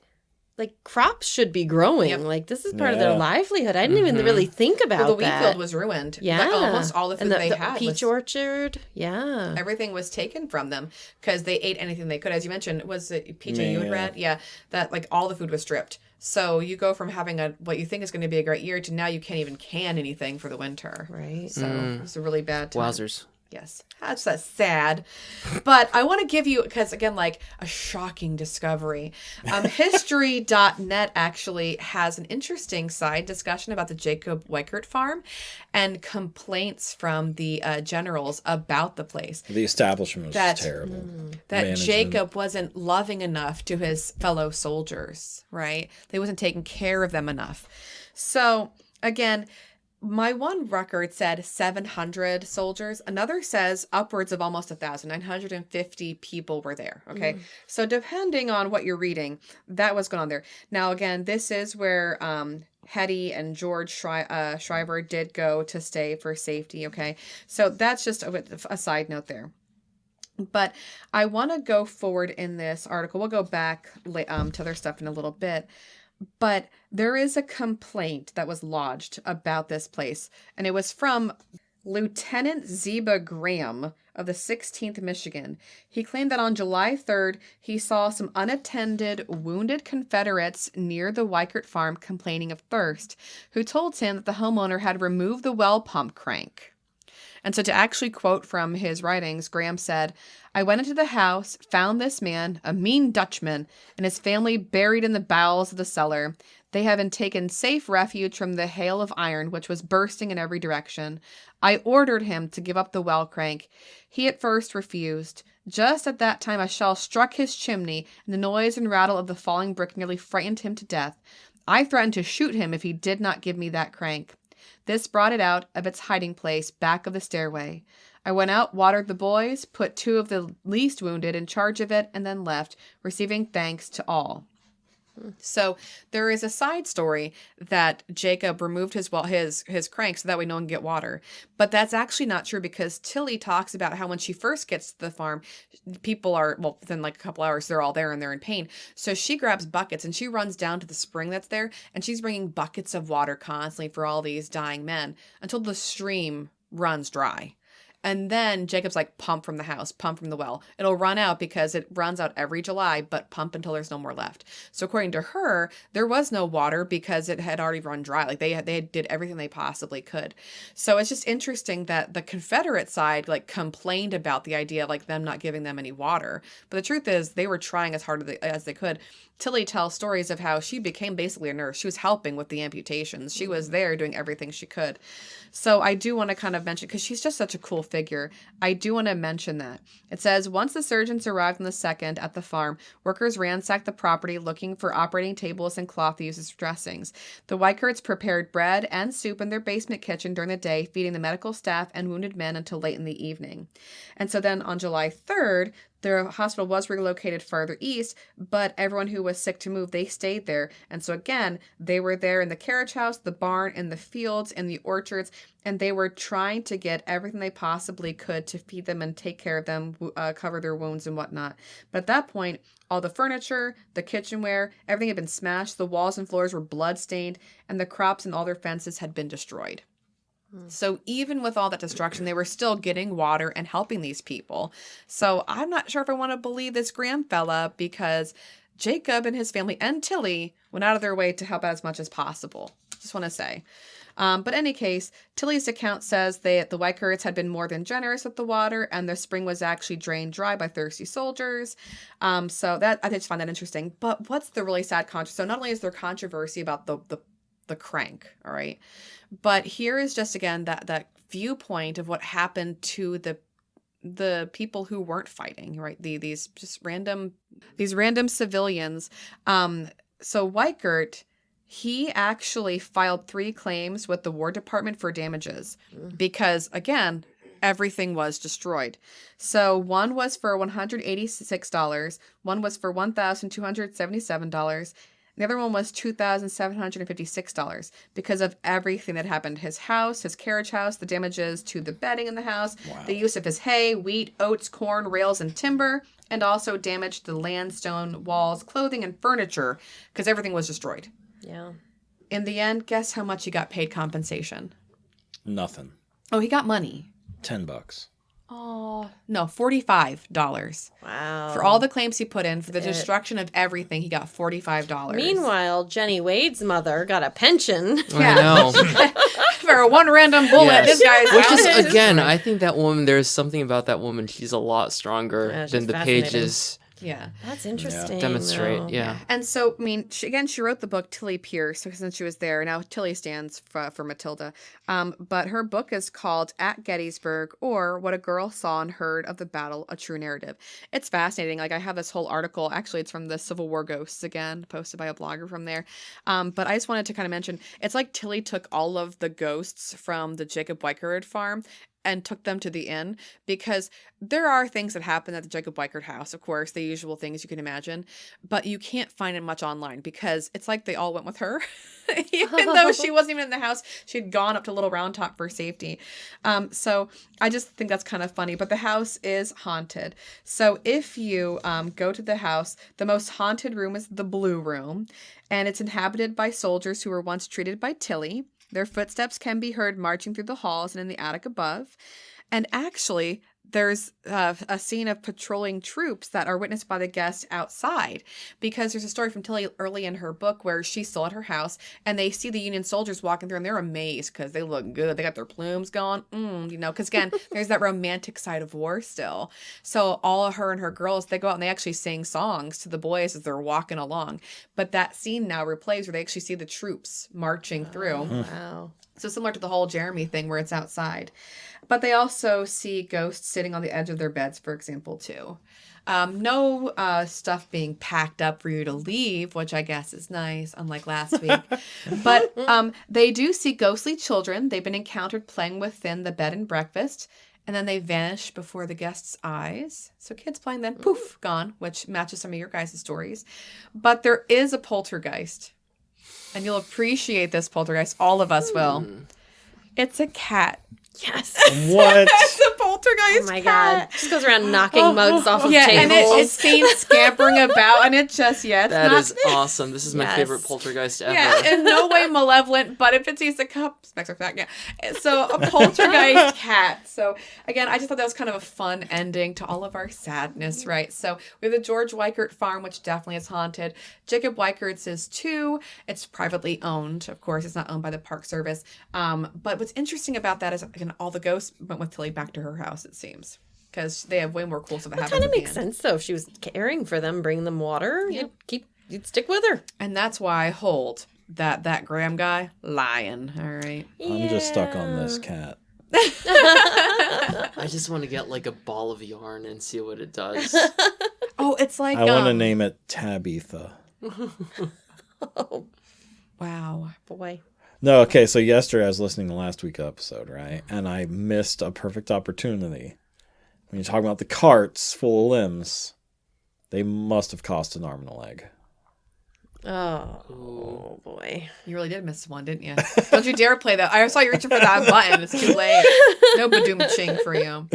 crops should be growing. Yep. Like this is part of their livelihood. I didn't even really think about the wheat that. field was ruined. Yeah. Like, almost all the food they had. Peach orchard. Yeah. Everything was taken from them because they ate anything they could. As you mentioned, was it PJ you had read? Yeah. That like all the food was stripped. So you go from having what you think is going to be a great year to now you can't even can anything for the winter. Right. So it's a really bad time. Wowzers. Yes, that's sad. But I want to give you, because again, like a shocking discovery. History.net actually has an interesting side discussion about the Jacob Weikert farm and complaints from the generals about the place. The establishment was terrible. That Management. Jacob wasn't loving enough to his fellow soldiers, right? They wasn't taking care of them enough. So again, my one record said 700 soldiers. Another says upwards of almost 1,000. 950 people were there. Okay. So depending on what you're reading, that was going on there. Now, again, this is where Hetty and George Shriver did go to stay for safety. Okay. So that's just a side note there. But I want to go forward in this article. We'll go back to other stuff in a little bit. But there is a complaint that was lodged about this place, and it was from Lieutenant Zeba Graham of the 16th Michigan. He claimed that on July 3rd, he saw some unattended, wounded Confederates near the Weikert farm complaining of thirst, who told him that the homeowner had removed the well pump crank. And so to actually quote from his writings, Graham said, I went into the house, found this man, a mean Dutchman, and his family buried in the bowels of the cellar. They had been taken safe refuge from the hail of iron, which was bursting in every direction. I ordered him to give up the well crank. He at first refused. Just at that time, a shell struck his chimney, and the noise and rattle of the falling brick nearly frightened him to death. I threatened to shoot him if he did not give me that crank. This brought it out of its hiding place back of the stairway. I went out, watered the boys, put 2 of the least wounded in charge of it, and then left, receiving thanks to all. So there is a side story that Jacob removed his crank so that way no one can get water. But that's actually not true, because Tilly talks about how when she first gets to the farm, people are, within like a couple hours, they're all there and they're in pain. So she grabs buckets and she runs down to the spring that's there, and she's bringing buckets of water constantly for all these dying men until the stream runs dry. And then Jacob's like, pump from the house, pump from the well. It'll run out because it runs out every July, but pump until there's no more left. So according to her, there was no water because it had already run dry. Like they did everything they possibly could. So it's just interesting that the Confederate side like complained about the idea of like them not giving them any water. But the truth is they were trying as hard as they could. Tilly tells stories of how she became basically a nurse. She was helping with the amputations. She was there doing everything she could. So I do want to kind of mention, because she's just such a cool figure, I do want to mention that. It says, once the surgeons arrived on the 2nd at the farm, workers ransacked the property looking for operating tables and cloth used as dressings. The Weikerts prepared bread and soup in their basement kitchen during the day, feeding the medical staff and wounded men until late in the evening. And so then on July 3rd, the hospital was relocated farther east, but everyone who was sick to move, they stayed there. And so again, they were there in the carriage house, the barn, in the fields, in the orchards, and they were trying to get everything they possibly could to feed them and take care of them, cover their wounds and whatnot. But at that point, all the furniture, the kitchenware, everything had been smashed, the walls and floors were blood-stained, and the crops and all their fences had been destroyed. So even with all that destruction, they were still getting water and helping these people. So I'm not sure if I want to believe this Graham fella, because Jacob and his family and Tilly went out of their way to help out as much as possible. Just want to say. But in any case, Tilly's account says that the Weikerts had been more than generous with the water, and the spring was actually drained dry by thirsty soldiers. So that I just find that interesting. But what's the really sad controversy? So not only is there controversy about the crank, all right, but here is just again that viewpoint of what happened to the people who weren't fighting, right? These random civilians. So Weikert, he actually filed 3 claims with the War Department for damages because, again, everything was destroyed. So one was for $186, one was for $1,277, the other one was $2,756 because of everything that happened. His house, his carriage house, the damages to the bedding in the house, the use of his hay, wheat, oats, corn, rails, and timber, and also damage to the landstone, walls, clothing, and furniture because everything was destroyed. Yeah. In the end, guess how much he got paid compensation? Nothing. Oh, he got money. $10. Oh, no, $45. Wow. For all the claims he put in, for the destruction of everything, he got $45. Meanwhile, Jenny Wade's mother got a pension. I know. For one random bullet, Yes. this guy's Which out. is, again, I think that woman, there's something about that woman. She's a lot stronger Yeah, she's than the fascinating. pages Yeah. That's interesting. demonstrate. though. Yeah. And so, I mean, she wrote the book Tilly Pierce, so since she was there. Now, Tilly stands for Matilda. But her book is called At Gettysburg, or What a Girl Saw and Heard of the Battle, A True Narrative. It's fascinating. Like, I have this whole article. Actually, it's from the Civil War Ghosts again, posted by a blogger from there. But I just wanted to kind of mention, it's like Tilly took all of the ghosts from the Jacob Weikert farm and took them to the inn, because there are things that happen at the Jacob Weikert house, of course, the usual things you can imagine, but you can't find it much online because it's like they all went with her. Even though she wasn't even in the house, she'd gone up to Little Round Top for safety. So I just think that's kind of funny, but the house is haunted. So if you go to the house, the most haunted room is the Blue Room, and it's inhabited by soldiers who were once treated by Tilly. Their footsteps can be heard marching through the halls and in the attic above. And actually, there's a scene of patrolling troops that are witnessed by the guests outside, because there's a story from Tilly early in her book where she's still at her house and they see the Union soldiers walking through and they're amazed because they look good. They got their plumes going, because again, there's that romantic side of war still. So all of her and her girls, they go out and they actually sing songs to the boys as they're walking along. But that scene now replays where they actually see the troops marching through. Wow. So similar to the whole Jeremy thing where it's outside. But they also see ghosts sitting on the edge of their beds, for example, too. No stuff being packed up for you to leave, which I guess is nice, unlike last week. But they do see ghostly children. They've been encountered playing within the bed and breakfast, and then they vanish before the guests' eyes. So kids playing, then poof, gone, which matches some of your guys' stories. But there is a poltergeist. And you'll appreciate this poltergeist. All of us will. It's a cat. Yes. What? It's a poltergeist Oh my cat. god. Just goes around knocking mugs off of Yeah, tables. and it's seen scampering about, and it just, it's That not... is awesome. This is my Yes. favorite poltergeist ever. Yeah, in no way malevolent, but if it sees a cup, smacks her back. Yeah. So a poltergeist cat. So again, I just thought that was kind of a fun ending to all of our sadness, right? So we have the George Weikert farm, which definitely is haunted. Jacob Weikert's is too. It's privately owned, of course. It's not owned by the Park Service. But what's interesting about that is, again, all the ghosts went with Tilly back to her house, it seems. Because they have way more cool stuff that happens kind of at the makes end. sense though. If she was caring for them, bringing them water, you'd stick with her. And that's why I hold that Graham guy lying. All right. I'm just stuck on this cat. I just want to get like a ball of yarn and see what it does. Oh, it's like I want to name it Tabitha. Oh wow. boy. No, okay, so yesterday I was listening to last week's episode, right? And I missed a perfect opportunity. When you're talking about the carts full of limbs, they must have cost an arm and a leg. Oh boy. You really did miss one, didn't you? Don't you dare play that. I saw you reaching for that button. It's too late. No badoom ching for you.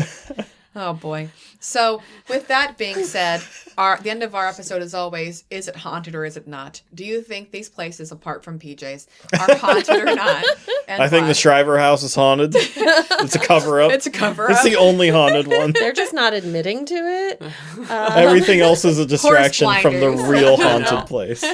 Oh boy. So with that being said, the end of our episode is always, is it haunted or is it not? Do you think these places, apart from PJ's, are haunted or not? And I think why? the Shriver House is haunted. It's a cover-up. It's a cover-up. It's the only haunted one. They're just not admitting to it. Everything else is a distraction from the blinders. real haunted place.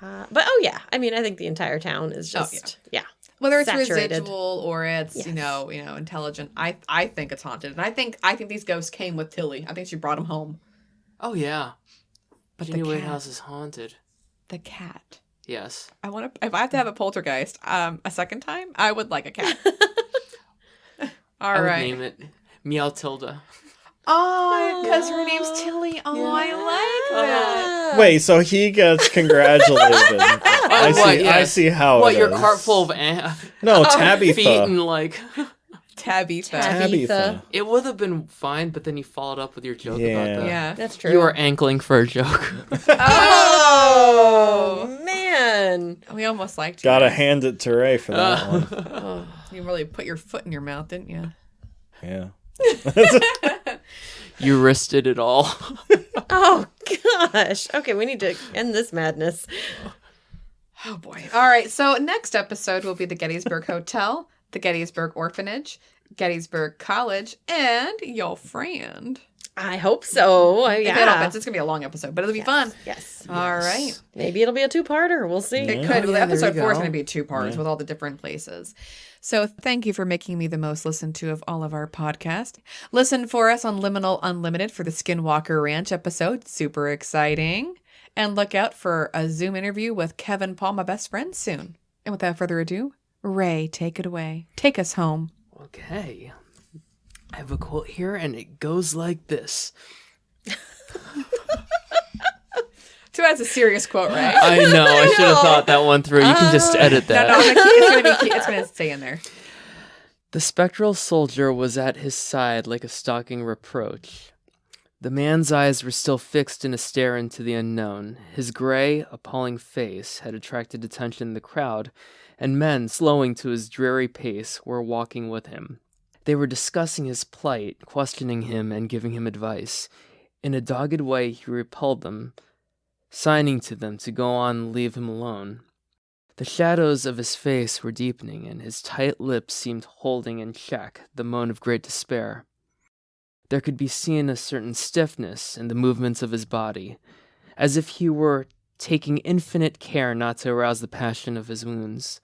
But oh yeah, I mean, I think the entire town is just yeah. Whether it's saturated. residual or it's Yes. you know intelligent, I think it's haunted, and I think these ghosts came with Tilly. I think she brought them home. Oh yeah. But Jenny the Wade cat, House is haunted. the cat. Yes. I want to. If I have to have a poltergeist, a second time, I would like a cat. All I would right. name it Meow Tilda. Oh, because her name's Tilly. Oh, I like that. Wait, so he gets congratulated. I see. what, yeah. I see how. What, it your is. cart full of No, feet Tabitha. and like Tabitha. Tabitha. it would have been fine, but then you followed up with your joke Yeah. about that. Yeah. That's true. You were ankling for a joke. Oh man. We almost liked you. Gotta hand it to Ray for that one. Oh. You really put your foot in your mouth, didn't you? Yeah. You wristed it all. Oh gosh. Okay, we need to end this madness. Oh boy. All right. So next episode will be the Gettysburg Hotel, the Gettysburg Orphanage, Gettysburg College, and your friend. I hope so. If it Yeah. opens, it's gonna be a long episode, but it'll be fun. Yes. All right. Maybe it'll be a two-parter. We'll see. It Yeah. could. Oh, yeah, there Episode you 4 is go. going to be 2 parts with all the different places. So thank you for making me the most listened to of all of our podcasts. Listen for us on Liminal Unlimited for the Skinwalker Ranch episode. Super exciting. And look out for a Zoom interview with Kevin Paul, my best friend, soon. And without further ado, Ray, take it away. Take us home. Okay. I have a quote here, and it goes like this. So that's a serious quote, Ray. I know, I should have thought that one through. You can just edit that. No, it's going to stay in there. The spectral soldier was at his side like a stalking reproach. The man's eyes were still fixed in a stare into the unknown. His gray, appalling face had attracted attention in the crowd, and men, slowing to his dreary pace, were walking with him. They were discussing his plight, questioning him, and giving him advice. In a dogged way, he repelled them, signing to them to go on and leave him alone. The shadows of his face were deepening, and his tight lips seemed holding in check the moan of great despair. There could be seen a certain stiffness in the movements of his body, as if he were taking infinite care not to arouse the passion of his wounds.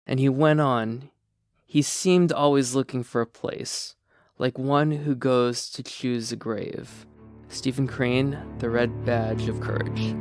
And he went on. He seemed always looking for a place, like one who goes to choose a grave. Stephen Crane, The Red Badge of Courage.